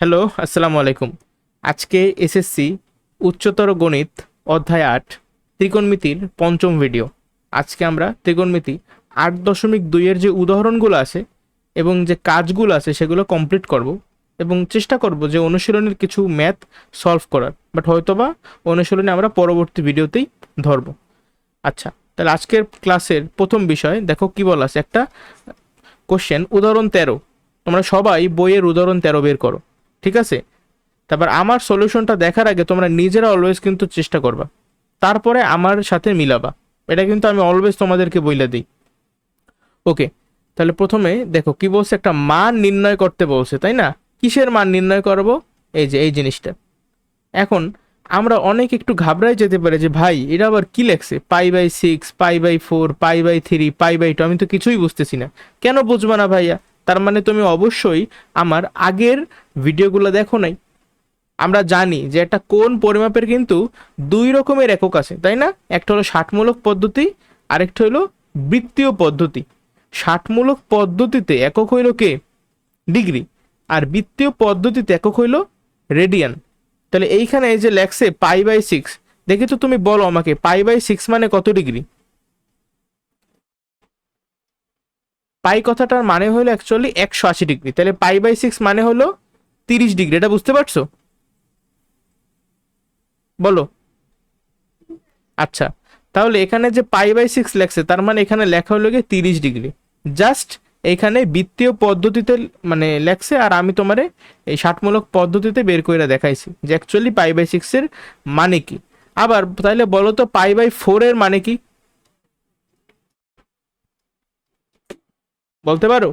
Hello, আসসালামু আলাইকুম। আজকে এসএসসি উচ্চতর গণিত অধ্যায় ৮ ত্রিকোণমিতির পঞ্চম ভিডিও। আজকে আমরা ত্রিকোণমিতি ৮.২-এর যে উদাহরণগুলো আছে এবং যে কাজগুলো আছে সেগুলো কমপ্লিট করব এবং চেষ্টা করব যে অনুশীলনের কিছু ম্যাথ সলভ করার, বাট হয়তোবা অনুশীলনে আমরা পরবর্তী ভিডিওতেই ধরব। আচ্ছা, তাহলে আজকের ক্লাসের প্রথম বিষয় দেখো কি বলা আছে। একটা কোশ্চেন, উদাহরণ ১৩। তোমরা সবাই বইয়ের উদাহরণ ১৩ বের করো, ঠিক আছে? তারপর আমার সলিউশনটা দেখার আগে তোমরা নিজেরা অলওয়েজ কিন্তু চেষ্টা করবা, তারপরে আমার সাথে মিলাবা। এটা কিন্তু আমি অলওয়েজ তোমাদেরকে বইলা দিই। ওকে, তাহলে প্রথমে দেখো কি বলছে, একটা মান নির্ণয় করতে বলছে, তাই না? কিসের মান নির্ণয় করব? এই যে এই জিনিসটা। এখন আমরা অনেক একটু ঘাবড়াই যেতে পারে যে ভাই এটা আবার কি লেখছে, π/6, π/4, π/3, π/2, আমি তো কিছুই বুঝতেছি না। কেন বুঝবা না ভাইয়া? তার মানে তুমি অবশ্যই আমার আগের ভিডিওগুলো দেখো নাই। আমরা জানি যে একটা কোণ পরিমাপের কিন্তু দুই রকমের একক আছে, তাই না? একটা হলো ষাটমূলক পদ্ধতি, আরেকটা হলো বৃত্তীয় পদ্ধতি। ষাটমূলক পদ্ধতিতে একক হইল কে? ডিগ্রি। আর বৃত্তীয় পদ্ধতিতে একক হইল রেডিয়ান। তাহলে এইখানে এই যে লেখছে π/6, দেখি তো তুমি বলো আমাকে π/6 মানে কত ডিগ্রি? পাই কথাটার মানে হলো অ্যাকচুয়ালি 180 ডিগ্রি। তাহলে π/6 মানে হলো 30 ডিগ্রি। এটা বুঝতে পারছো? বলো। আচ্ছা, তাহলে এখানে যে π/6 লেখছে তার মানে এখানে লেখা হলো গিয়ে 30 ডিগ্রি। জাস্ট এইখানে বৃত্তীয় পদ্ধতিতে মানে লেখছে, আর আমি তোমারে এই ষাটমূলক পদ্ধতিতে বের করে দেখাইছি যে অ্যাকচুয়ালি π/6 এর মানে কি। আবার তাহলে বলো তো π/4 এর মানে কি? বলতে পারো?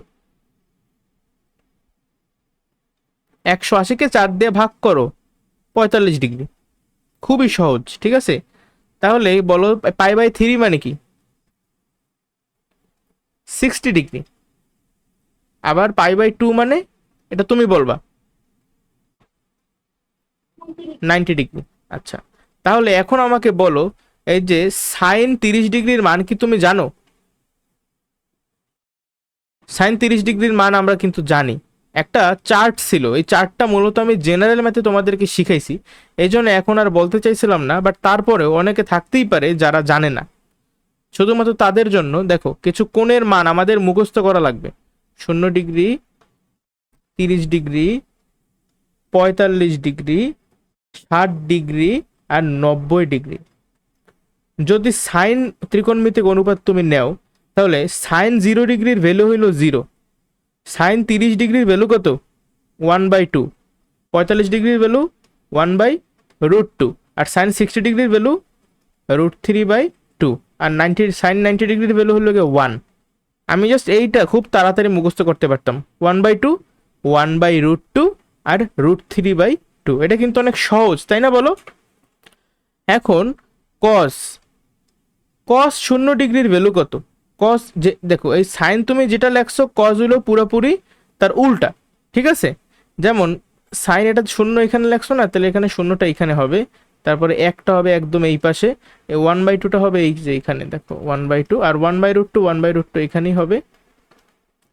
180-কে 4 দিয়ে ভাগ করো, 45 ডিগ্রি। খুবই সহজ, ঠিক আছে? তাহলে বলো π/3 মানে কি? 60 ডিগ্রি। আবার π/2 মানে, এটা তুমি বলবা। 90 ডিগ্রি। আচ্ছা, তাহলে এখন আমাকে বলো, এই যে সাইন 30 ডিগ্রির মান কি তুমি জানো? সাইন 30 ডিগ্রির মান আমরা কিন্তু জানি। একটা চার্ট ছিল, এই চার্টটা মূলত আমি জেনারেল ম্যাথে তোমাদেরকে শিখাইছি, এই জন্য এখন আর বলতে চাইছিলাম না, বাট তারপরেও অনেকে থাকতেই পারে যারা জানে না। শুধুমাত্র তাদের জন্য দেখো কিছু কোণের মান আমাদের মুখস্থ করা লাগবে। 0 ডিগ্রি, 30 ডিগ্রি, 45 ডিগ্রি, 60 ডিগ্রি আর 90 ডিগ্রি। যদি সাইন ত্রিকোণমিতিক অনুপাত তুমি নেও, তাহলে সাইন 0 ডিগ্রির ভ্যালু হইল 0। সাইন 30 ডিগ্রির ভ্যালু কত? 1/2। 45 ডিগ্রির ভ্যালু 1/√2। আর সাইন 60 ডিগ্রির ভ্যালু √3/2। আর সাইন 90 ডিগ্রির ভ্যালু হলো 1। আমি জাস্ট এইটা খুব তাড়াতাড়ি মুখস্থ করতে পারতাম। 1/2, 1/√2 আর √3/2। এটা কিন্তু অনেক সহজ, তাই না বলো? এখন কস, কস 0 ডিগ্রির ভ্যালু কত? কস যে দেখো, এই সাইন তুমি যেটা লেখছো কস হলো পুরোপুরি তার উল্টা, ঠিক আছে? যেমন সাইন এটা 0 এখানে লেখছো না, তাহলে এখানে 0টা এখানে হবে, তারপরে একটা হবে একদম এই পাশে, 1/2টা হবে এই যে এখানে দেখো 1/2, আর 1/√2, 1/√2 এখানেই হবে,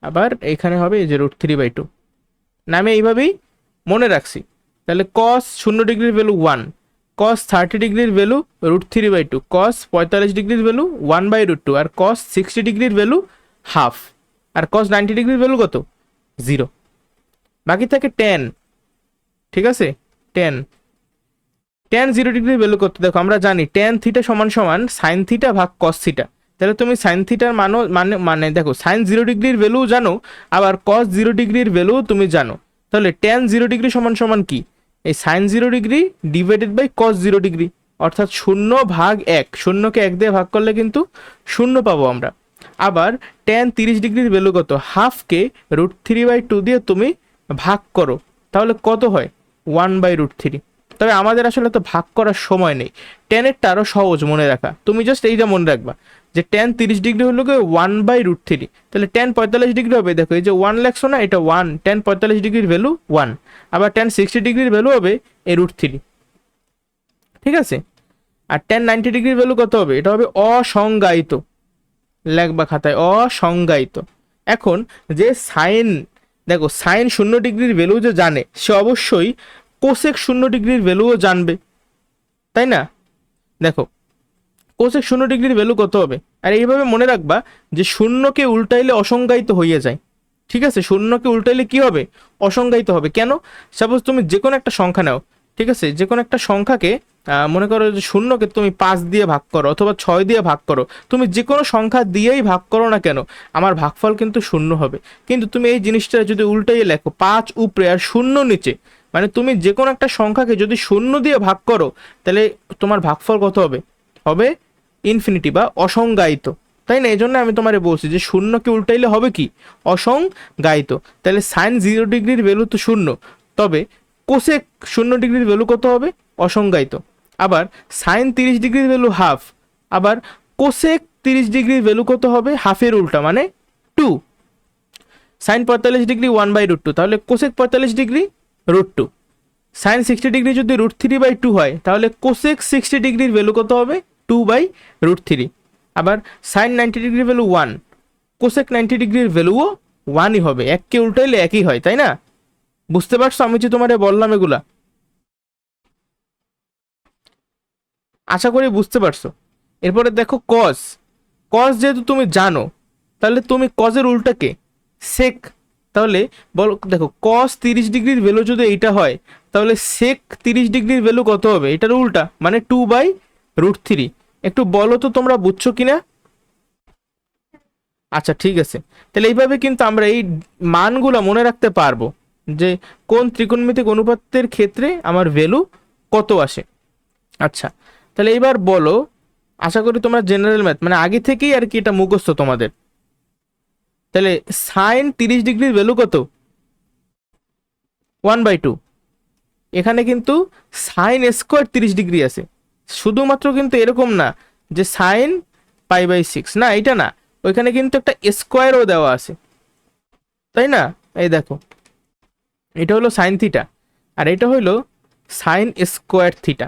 আবার এখানে হবে এই যে √3/2। নামে এইভাবেই মনে রাখছি। তাহলে কস 0 ডিগ্রির ভ্যালু 1, কস 30 ডিগ্রির ভ্যালু √3/2, কস 45 ডিগ্রির ভ্যালু 1/√2, আর কস 60 ডিগ্রির ভ্যালু হাফ, আর কস 90 ডিগ্রির ভ্যালু কত? 0। বাকি থাকে টেন, ঠিক আছে? টেন, টেন 0 ডিগ্রির ভ্যালু কত? দেখো আমরা জানি টেন থিটা সমান সমান সাইন থিটা ভাগ কস থিটা। তাহলে তুমি সাইন থিটার মানও মানে মানে দেখো সাইন 0 ডিগ্রির ভ্যালু জানো, আবার কস 0 ডিগ্রির ভ্যালু তুমি জানো। তাহলে টেন 0 ডিগ্রি সমান সমান কি? এই sine 0 degree divided by cos 0 degree, অর্থাৎ 0/1। শূন্যকে 1 দিয়ে ভাগ করলে কিন্তু 0 পাবো আমরা। আবার টেন 30 ডিগ্রির ভ্যালু কত? হাফকে √3/2 দিয়ে তুমি ভাগ করো, তাহলে কত হয়? 1/√3। তবে আমাদের আসলে তো ভাগ করার সময় নেই। টেনেরটা আরও সহজ মনে রাখা, তুমি জাস্ট এইটা মনে রাখবা যে টেন 30 ডিগ্রি হলো 1/√3। তাহলে টেন 45 ডিগ্রি হবে, দেখো এই যে 1 লেখছো না, এটা 1। টেন 45 ডিগ্রির ভ্যালু 1। আবার টেন 60 ডিগ্রির ভ্যালু হবে √3, ঠিক আছে? আর টেন 90 ডিগ্রির ভ্যালু কত হবে? এটা হবে অসংজ্ঞায়িত, লেখবা খাতায় অসংজ্ঞায়িত। এখন যে সাইন, দেখো সাইন 0 ডিগ্রির ভ্যালু যে জানে সে অবশ্যই কোসেক 0 ডিগ্রির ভ্যালুও জানবে, তাই না? দেখো কোসেক 0 ডিগ্রির ভ্যালু কত হবে, আর এইভাবে মনে রাখবা যে শূন্যকে উল্টাইলে অসংজ্ঞায়িত হয়ে যায়। ঠিক আছে, শূন্যকে উল্টাইলে কি হবে? অসংজ্ঞায়িত হবে। কেন? সাপোজ তুমি যে কোনো একটা সংখ্যা নাও, ঠিক আছে, যে কোনো একটা সংখ্যাকে মনে করো যে শূন্যকে তুমি 5 দিয়ে ভাগ করো অথবা 6 দিয়ে ভাগ করো, তুমি যে কোনো সংখ্যা দিয়েই ভাগ করো না কেন, আমার ভাগফল কিন্তু শূন্য হবে। কিন্তু তুমি এই জিনিসটা যদি উল্টাইয়ে লেখো 5 উপরে আর শূন্য নিচে, মানে তুমি যে কোনো একটা সংখ্যাকে যদি শূন্য দিয়ে ভাগ করো, তাহলে তোমার ভাগফল কত হবে? হবে ইনফিনিটি বা অসংজ্ঞায়িত, তাই না? এই জন্য আমি তোমারে বলছি যে শূন্যকে উল্টাইলে হবে কি? অসংজ্ঞায়িত। তাহলে সাইন 0 ডিগ্রির ভ্যালু তো শূন্য, তবে কোসেক 0 ডিগ্রির ভ্যালু কত হবে? অসংজ্ঞায়িত। আবার সাইন 30 ডিগ্রির ভ্যালু হাফ, আবার কোসেক 30 ডিগ্রির ভ্যালু কত হবে? হাফের উল্টা মানে 2। সাইন 45 ডিগ্রি 1/√2, তাহলে কোসেক 45 ডিগ্রি √2। সাইন 60 ডিগ্রি যদি √3/2 হয়, তাহলে কোসেক 60 ডিগ্রির ভ্যালু কত হবে? 2/√3। আবার সাইন 90 ডিগ্রির ভ্যালু 1, কোসেক 90 ডিগ্রির ভ্যালুও 1ই হবে। এককে উল্টাইলে একই হয়, তাই না? বুঝতে পারছো আমি যে তোমারে বললাম এগুলা? আশা করি বুঝতে পারছো। এরপরে দেখো কজ। কজ যেহেতু তুমি জানো, তাহলে তুমি কজের উল্টাকে সেক, তাহলে বলো, দেখো কস 30 ডিগ্রির ভ্যালু যদি এইটা হয়, তাহলে সেক 30 ডিগ্রির ভ্যালু কত হবে? এটার উল্টা মানে 2/√3। একটু বলো তো তোমরা বুঝছো কিনা? আচ্ছা ঠিক আছে, তাহলে এইভাবে কিন্তু আমরা এই মানগুলো মনে রাখতে পারবো যে কোন ত্রিকোণমিতিক অনুপাতের ক্ষেত্রে আমার ভ্যালু কত আসে। আচ্ছা, তাহলে এবার বলো, আশা করি তোমরা জেনারেল ম্যাথ মানে আগে থেকেই আর কি এটা মুখস্থ তোমাদের। তাহলে সাইন 30 ডিগ্রির ভ্যালু কত? 1/2। এখানে কিন্তু সাইন স্কোয়ার 30 ডিগ্রি আছে। শুধুমাত্র কিন্তু এরকম না যে সাইন π/6, না এটা না, ওইখানে কিন্তু একটা স্কোয়ারও দেওয়া আছে, তাই না? এই দেখো, এটা হলো সাইন থিটা, আর এটা হলো সাইন স্কোয়ার থিটা।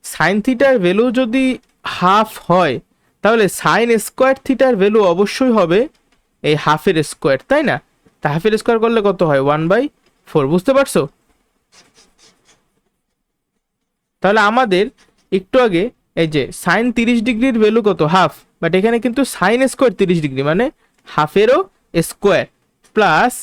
সাইন থিটার ভ্যালু যদি হাফ হয়, তাহলে সাইন স্কোয়ার থিটার ভ্যালু অবশ্যই হবে এই হাফের স্কোয়ার, তাই না? তা হাফের স্কোয়ার করলে কত হয়? 1/4। বুঝতে পারছো? তাহলে আমাদের একটু আগে এই যে সাইন 30 ডিগ্রির ভ্যালু কত? হাফ, বাট এখানে কিন্তু সাইন স্কোয়ার 30 ডিগ্রি মানে হাফেরও স্কোয়ার, প্লাস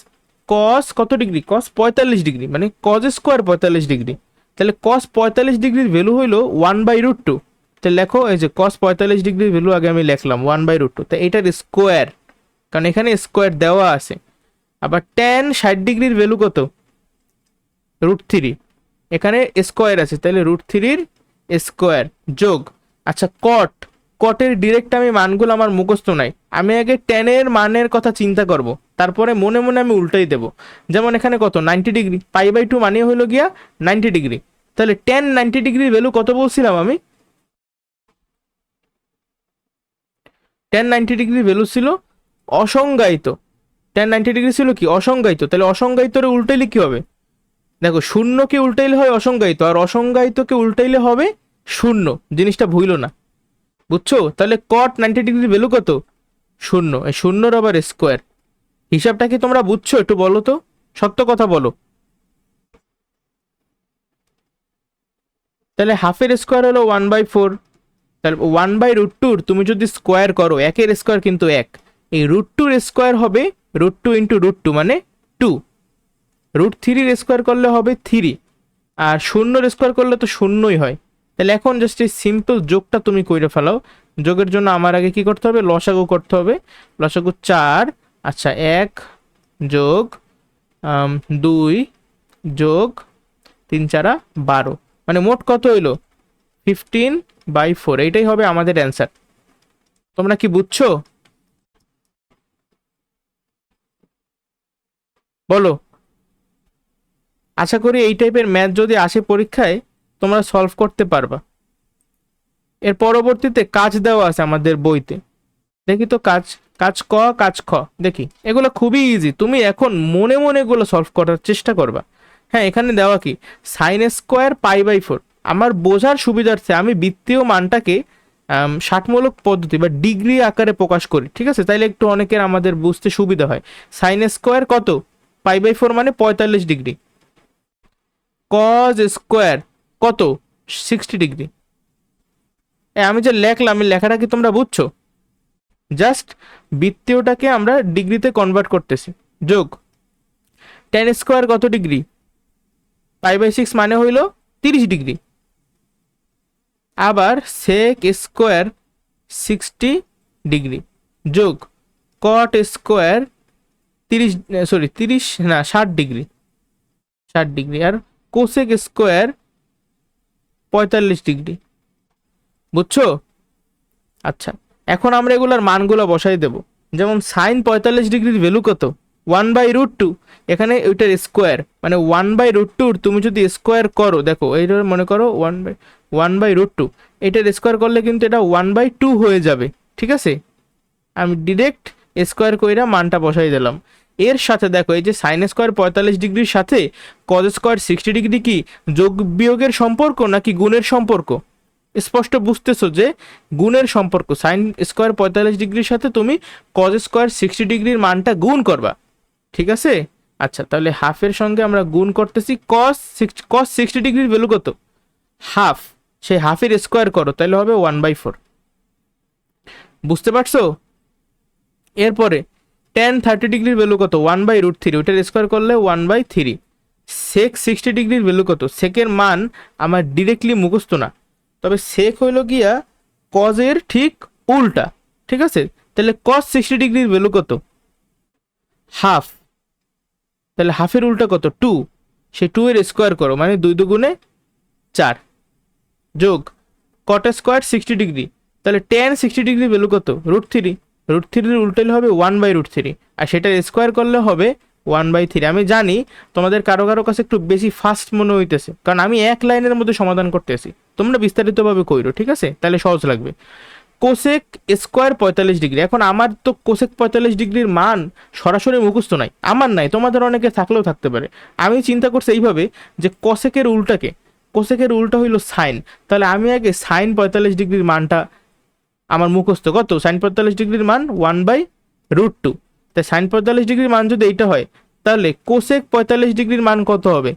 কস কত ডিগ্রি? কস 45 ডিগ্রি মানে কজ স্কোয়ার 45 ডিগ্রি। তাহলে কস 45 ডিগ্রির ভ্যালু হইলো 1/√2। তাহলে লেখো, এই যে কস 45 ডিগ্রির ভ্যালু আগে আমি লিখলাম 1/√2, তো এটার স্কোয়ার, কারণ এখানে স্কোয়ার দেওয়া আছে। আবার ট্যান 60 ডিগ্রির ভ্যালু কত? √3, এখানে স্কোয়ার আছে, তাহলে √3-র স্কোয়ার যোগ, আচ্ছা কট, কটের ডিরেক্ট আমি মানগুলো আমার মুখস্থ নাই, আমি আগে ট্যানের মানের কথা চিন্তা করব, তারপরে মনে মনে আমি উল্টাই দেব। যেমন এখানে কত? 90 ডিগ্রি, π/2 মানে হলো গিয়া 90 ডিগ্রি। তাহলে ট্যান 90 ডিগ্রির ভ্যালু কত বলছিলাম আমি? ট্যান 90 ডিগ্রির ভ্যালু ছিল অসংজ্ঞায়িত। ট্যান 90 ডিগ্রি ছিল কি? অসংজ্ঞায়িত। তাহলে অসংজ্ঞায়িতরে উল্টাইলে কি হবে? দেখো শূন্যকে উল্টাইলে হয় অসংজ্ঞায়িত, আর অসংজ্ঞায়িতকে উল্টাইলে হবে শূন্য। জিনিসটা ভুইলো না, বুঝছো? তাহলে কট 90 ডিগ্রির ভ্যালু কত? শূন্য। এই শূন্যর আবার স্কোয়ার। হিসাবটা কি তোমরা বুঝছো? একটু বলো তো, সত্য কথা বলো। তাহলে হাফের স্কোয়ার হলো 1/4, তাহলে 1/√2 তুমি যদি স্কোয়ার করো, একের স্কোয়ার কিন্তু এক, এই √2-র স্কোয়ার হবে √2 ইন্টু √2 মানে 2। √3-র স্কোয়ার করলে হবে 3, আর শূন্যর স্কোয়ার করলে তো শূন্যই হয়। তাহলে এখন জাস্ট এই সিম্পল যোগটা তুমি কইরে ফেলাও। যোগের জন্য আমার আগে কি করতে হবে? লসাগু করতে হবে। লসাগু 4, আচ্ছা 1 যোগ 2 যোগ 3 4 12, মানে মোট কত হইলো? 15/4। এইটাই হবে আমাদের অ্যান্সার। তোমরা কি বুঝছো? বলো। আশা করি এই টাইপের ম্যাথ যদি আসে পরীক্ষায়, তোমরা সলভ করতে পারবা। এর পরবর্তীতে কাজ দেওয়া আছে আমাদের বইতে, দেখি তো কাজ, কাজ ক, কাজ খ, দেখি। এগুলো খুবই ইজি, তুমি এখন মনে মনে এগুলো সলভ করার চেষ্টা করবা। হ্যাঁ, এখানে দেওয়া কি? Sine square π/4। আমার বোঝার সুবিধার্থে আমি বৃত্তীয় মানটাকে ষাটমূলক পদ্ধতি বা ডিগ্রি আকারে প্রকাশ করি, ঠিক আছে? তাইলে একটু অনেকের আমাদের বুঝতে সুবিধা হয়। সাইন স্কোয়ার কত? π/4 মানে 45 ডিগ্রি। কজ স্কোয়ার কত 60 ডিগ্রি। আমি যে লেখলাম এই লেখাটা কি তোমরা বুঝছো? জাস্ট বৃত্তীয়টাকে আমরা ডিগ্রিতে কনভার্ট করতেছি। যোগ tan স্কোয়ার কত ডিগ্রি, π/6 মানে হইল 30 ডিগ্রি। আবার sec স্কোয়ার 60 ডিগ্রি যোগ cot স্কোয়ার 60 ডিগ্রি, 60 ডিগ্রি। আর কোসেক স্কোয়ার 45 ডিগ্রি। বুঝছো? আচ্ছা, এখন আমরা এগুলার মানগুলো বসাই দেব। যেমন সাইন 45 ডিগ্রির ভ্যালু কত, 1/√2। এখানে ওইটার স্কোয়ার মানে 1/√2 তুমি যদি স্কোয়ার করো, দেখো এইটা মনে করো 1/√2, এটার স্কোয়ার করলে কিন্তু এটা 1/2 হয়ে যাবে। ঠিক আছে, আমি ডিরেক্ট স্কোয়ার কইরা মানটা বসাই দিলাম। এর সাথে দেখো এই যে সাইন স্কোয়ার 45 ডিগ্রির সাথে কজ স্কোয়ার 60 ডিগ্রি কি যোগ বিয়োগের সম্পর্ক নাকি গুণের সম্পর্ক? স্পষ্ট বুঝতেছো যে গুণের সম্পর্ক। সাইন স্কোয়ার 45 ডিগ্রির সাথে তুমি কজ স্কোয়ার 60 ডিগ্রির মানটা গুণ করবা। ঠিক আছে, আচ্ছা তাহলে হাফের সঙ্গে আমরা গুণ করতেছি। কস 60 ডিগ্রির ভ্যালু কত, হাফ। সেই হাফের স্কোয়ার করো তাহলে হবে 1/4। বুঝতে পারছো? এরপরে tan 30 ডিগ্রির ভ্যালু কত, 1/√3, ওইটার স্কোয়ার করলে 1/3। সেক 60 ডিগ্রির ভ্যালু কত, সেকের মান আমার ডিরেক্টলি মুখস্থ না, তবে সেক হইল গিয়া কজের ঠিক উল্টা। ঠিক আছে, তাহলে কস 60 ডিগ্রির ভ্যালু কত, হাফ। তাহলে হাফের উল্টা কত, 2। সেই 2 এর স্কোয়ার করো মানে 2 দুগুণে 4 যোগ কট স্কোয়ার 60 ডিগ্রি। তাহলে tan 60 ডিগ্রির ভ্যালু কত, √3। √3 উল্টাইলে হবে 1/√3, আর সেটার স্কোয়ার করলে হবে 1/3। আমি জানি তোমাদের কারো কারো কাছে একটু বেশি ফাস্ট মনে হইতেছে, কারণ আমি এক লাইনের মধ্যে সমাধান করতেছি, তোমরা বিস্তারিতভাবে কইরো। ঠিক আছে, তাহলে সহজ লাগবে। Cosec square 45 degree. এখন আমার তো কোসেক 45 ডিগ্রির মান সরাসরি মুখস্থ নাই, আমার নাই, তোমাদের অনেকে থাকলেও থাকতে পারে। আমি চিন্তা করছি এইভাবে যে কোসেকের উল্টাকে, কোসেকের উল্টা হইল সাইন, তাহলে আমি আগে সাইন 45 ডিগ্রির মানটা আমার মুখস্থ কত, সাইন 45 ডিগ্রির মান 1/√2। তাই সাইন 45 ডিগ্রির মান যদি এইটা হয় তাহলে কোসেক 45 ডিগ্রির মান কত হবে,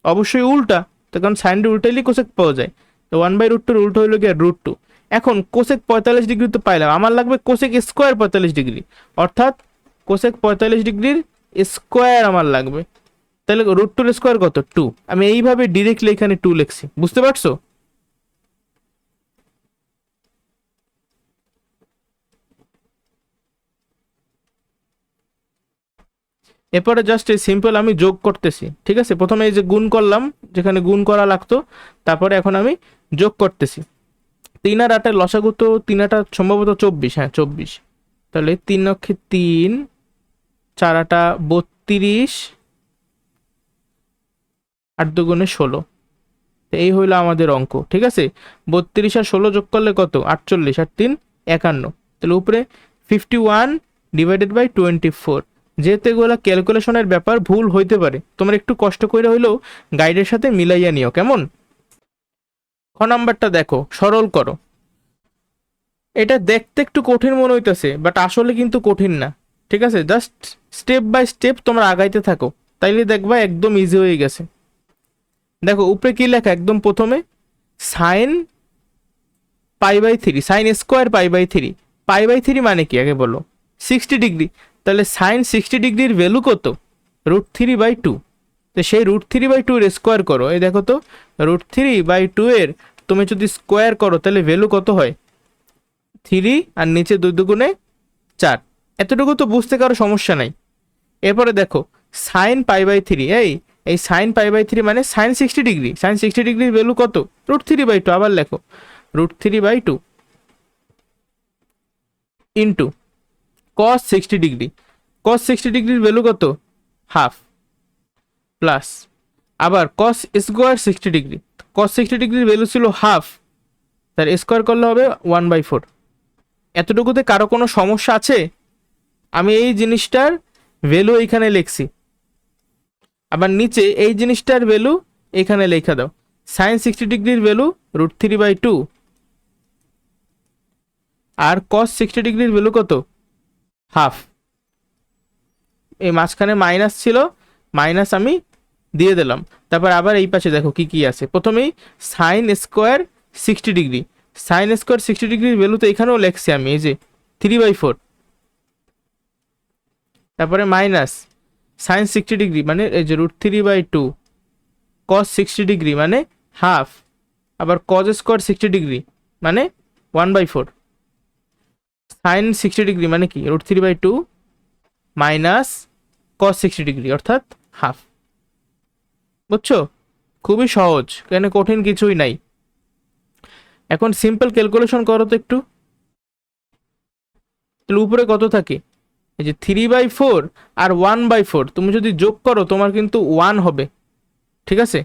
অবশ্যই উল্টা, তো কারণ সাইনটা উল্টাইলেই কোসেক পাওয়া যায়। তো 1/√2 উল্টো হইল গিয়ে √2। এখন কোসেক 45 ডিগ্রি তো পাইলাম, আমার লাগবে কোসেক স্কোয়ার 45 ডিগ্রি, অর্থাৎ কোসেক 45 ডিগ্রির স্কোয়ার আমার লাগবে। তাহলে √2 স্কোয়ার কত, 2। আমি এইভাবে ডিরেক্টলি এখানে 2 লিখছি। বুঝতে পারছো? এরপরে জাস্ট এই সিম্পল আমি যোগ করতেছি। ঠিক আছে, প্রথমে এই যে গুণ করলাম যেখানে গুণ করা লাগতো, তারপরে এখন আমি যোগ করতেছি। 3 আর 8 লসাগু তো 3 8 সম্ভবত 24, হ্যাঁ 24। তাহলে 3 অক্ষে 3, 4 8 32, 8 দুগুণে 16। এই হইলো আমাদের অঙ্ক। ঠিক আছে, 32 আর 16 যোগ করলে কত, 48, আর 3 51। তাহলে উপরে 51/24। যেহেতু এগুলো ক্যালকুলেশনের ব্যাপার, ভুল হইতে পারে, তোমরা একটু কষ্ট করে হইলেও গাইডের সাথে মিলাইয়া নিও, কেমন? খ নাম্বারটা দেখো, সরল করো। এটা দেখতে একটু কঠিন মনে হইতেছে, বাট আসলে কিন্তু কঠিন না। ঠিক আছে, জাস্ট স্টেপ বাই স্টেপ তোমরা আগাইতে থাকো, তাইলে দেখবা একদম ইজি হয়ে গেছে। দেখো উপরে কি লেখা, একদম প্রথমে সাইন π/3, সাইন স্কোয়ার π/3। π/3 মানে কি আগে বলো, 60 ডিগ্রি। তাহলে সাইন 60 ডিগ্রির ভ্যালু কত, √3/2। তো সেই √3/2 এর স্কোয়ার করো। এই দেখো তো, √3/2 এর তুমি যদি স্কোয়ার করো তাহলে ভ্যালু কত হয়, 3, আর নিচে 2 দুগুণে 4। এতটুকু তো বুঝতে কারো সমস্যা নাই। এরপরে দেখো সাইন π/3, এই সাইন π/3 মানে সাইন 60 ডিগ্রি। সাইন 60 ডিগ্রির ভ্যালু কত, √3/2। আবার লেখো √3/2 ইন্টু cos 60 ডিগ্রি। cos 60 ডিগ্রির ভ্যালু কত, হাফ, প্লাস আবার cos স্কোয়ার 60 ডিগ্রি। cos 60 ডিগ্রির ভ্যালু ছিল হাফ, তার স্কোয়ার করলে হবে 1/4। এতটুকুতে কারো কোনো সমস্যা আছে? আমি এই জিনিসটার ভ্যালু এইখানে লিখছি, আবার নিচে এই জিনিসটার ভ্যালু এখানে লেখা দাও। সাইন 60 ডিগ্রির ভ্যালু √3/2, আর cos 60 ডিগ্রির ভ্যালু কত, হাফ। এই মাঝখানে মাইনাস ছিল, মাইনাস আমি দিয়ে দিলাম। তারপর আবার এই পাশে দেখো কি কি আছে। প্রথমেই sine square 60 degree, sine square 60 ডিগ্রির ভ্যালু তো এখানেও লেখছি আমি, এই যে 3/4। তারপরে মাইনাস সাইন 60 ডিগ্রি মানে এই যে √3/2, কস 60 ডিগ্রি মানে হাফ, আবার কজ স্কোয়ার 60 ডিগ্রি মানে 1/4, সাইন 60 ডিগ্রি মানে কি √3/2 মাইনাস কস 60 ডিগ্রি অর্থাৎ হাফ। বুঝছো? খুবই সহজ, কেন কঠিন কিছুই নাই। এখন সিম্পল ক্যালকুলেশন করো তো একটু। তাহলে উপরে কত থাকে? এই যে 3/4 আর 1/4 তুমি যদি যোগ করো তোমার কিন্তু 1 হবে, ঠিক আছে?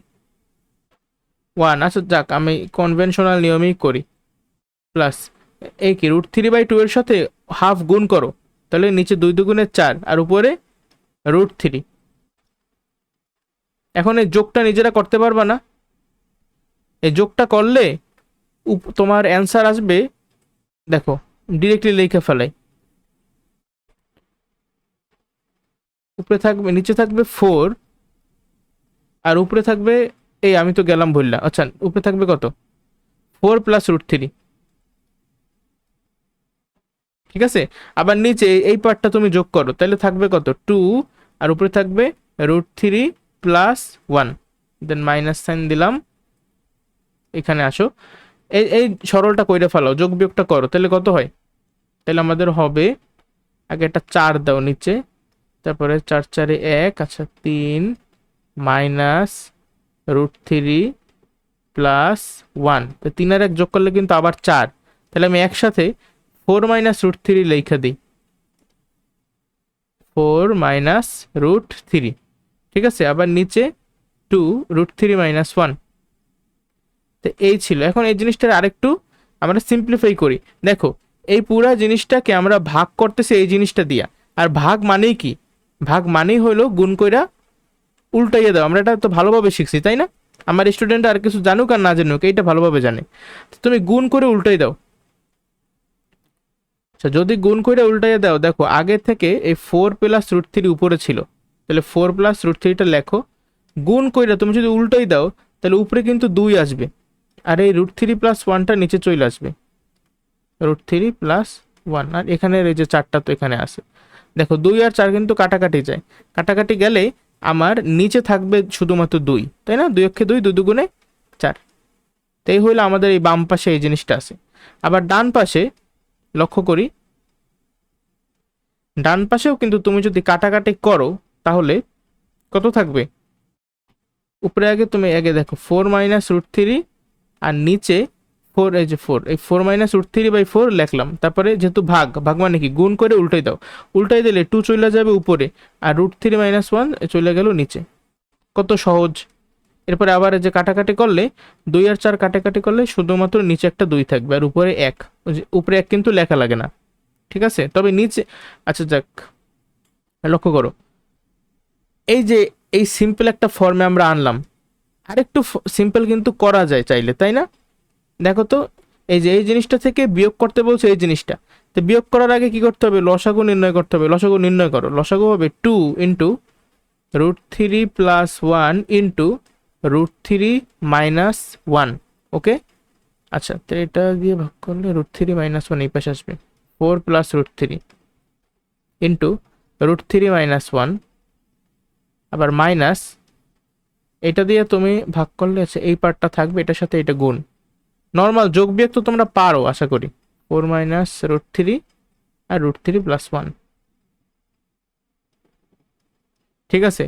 1, আচ্ছা যাক আমি কনভেনশনাল নিয়মেই করি। প্লাস এই কি √3/2 এর সাথে হাফ গুণ করো, তাহলে নিচে 2 দুগুণে 4 আর উপরে √3। এখন এই যোগটা নিজেরা করতে পারবা না? এই যোগটা করলে তোমার অ্যান্সার আসবে, দেখো ডিরেক্টলি লিখে ফেলাই। উপরে থাকবে, নিচে থাকবে 4 আর উপরে থাকবে, এই আমি তো গেলাম বললাম, আচ্ছা উপরে থাকবে কত 4 + √3, ঠিক আছে? আবার নিচে এই পার্টটা তুমি যোগ করো, তাহলে থাকবে কত 2 আর উপরে থাকবে √3 + 1, দেন মাইনাস সাইন দিলাম। এখানে আসো, এই এই সরলটা কইরে ফেলাও, যোগ বিয়োগটা করো, তাহলে কত হয়? তাহলে আমাদের হবে, আগে একটা 4 দাও নিচে, তারপরে 4 4 1, আচ্ছা 3 মাইনাস √3 + 1, তো 3 আর 1 যোগ করলে কিন্তু আবার 4, তাহলে আমি একসাথে 4 - √3 লেখা দিই, 4 - √3, ঠিক আছে? আবার নিচে 2 √3 - 1। তো এই ছিল। এখন এই জিনিসটার আরেকটু আমরা সিম্পলিফাই করি। দেখো এই পুরা জিনিসটাকে আমরা ভাগ করতেছি এই জিনিসটা দিয়া, আর ভাগ মানেই কি? ভাগ মানেই হলো গুণ কইরা উল্টাইয়া দাও। আমরা এটা তো ভালোভাবে শিখছি, তাই না? আমার স্টুডেন্ট আর কিছু জানুক আর না জানুক, এইটা ভালোভাবে জানে। তো তুমি গুণ করে উল্টাই দাও। আচ্ছা যদি গুণ করে উল্টাইয়া দাও, দেখো আগে থেকে এই 4 + √3 উপরে ছিল, তাহলে 4 + √3টা লেখো। গুণ কইরা তুমি যদি উল্টাই দাও তাহলে উপরে কিন্তু 2 আসবে, আর এই √3 + 1টা নিচে চলে আসবে, √3 + 1, আর এখানে এই যে 4টা তো এখানে আছে। দেখো 2 আর 4 কিন্তু কাটাকাটি যায়, কাটাকাটি গেলে আমার নিচে থাকবে শুধুমাত্র 2, তাই না? 2 অক্ষে 2, 2 দুগুণে 4। তাই হইলো আমাদের এই বাম পাশে এই জিনিসটা আছে। আবার ডান পাশে লক্ষ্য করি, ডান পাশেও কিন্তু তুমি যদি কাটাকাটি করো তাহলে কত থাকবে? উপরে আগে তুমি আগে দেখো 4 - √3 আর নিচে 4, এই যে 4, এই 4 - √3/4 লিখলাম। তারপরে যেহেতু ভাগ, ভাগ মানে কি গুণ করে উল্টাই দাও, উল্টাই দিলে 2 চলে যাবে উপরে আর √3 - 1 চলে গেল নিচে। কত সহজ। এরপরে আবার এই যে কাটাকাটি করলে 2 আর 4 কাটাকাটি করলে শুধুমাত্র নিচে একটা 2 থাকবে আর উপরে 1, উপরে 1 কিন্তু লেখা লাগে না, ঠিক আছে? তবে নিচে, আচ্ছা যাক লক্ষ্য করো, এই যে এই সিম্পল একটা ফর্মে আমরা আনলাম, আরেকটু সিম্পল কিন্তু করা যায় চাইলে, তাই না? দেখো তো, এই যে এই জিনিসটা থেকে বিয়োগ করতে বলছে এই জিনিসটা, তো বিয়োগ করার আগে কি করতে হবে? লসাগু নির্ণয় করতে হবে। লসাগু নির্ণয় করো, লসাগু হবে 2 × √3 + 1 × √3 - 1, ওকে? আচ্ছা তো এটা দিয়ে ভাগ করলে √3 - 1 এই পাশে আসবে, 4 + √3 × √3 - 1, আবার মাইনাস এটা দিয়ে তুমি ভাগ করলে, আচ্ছা এই পার্টটা থাকবে, এটার সাথে এটা গুণ। নর্মাল যোগ বিয়োগ তো তোমরা পারো আশা করি, 4 - √3 আর √3 + 1, ঠিক আছে?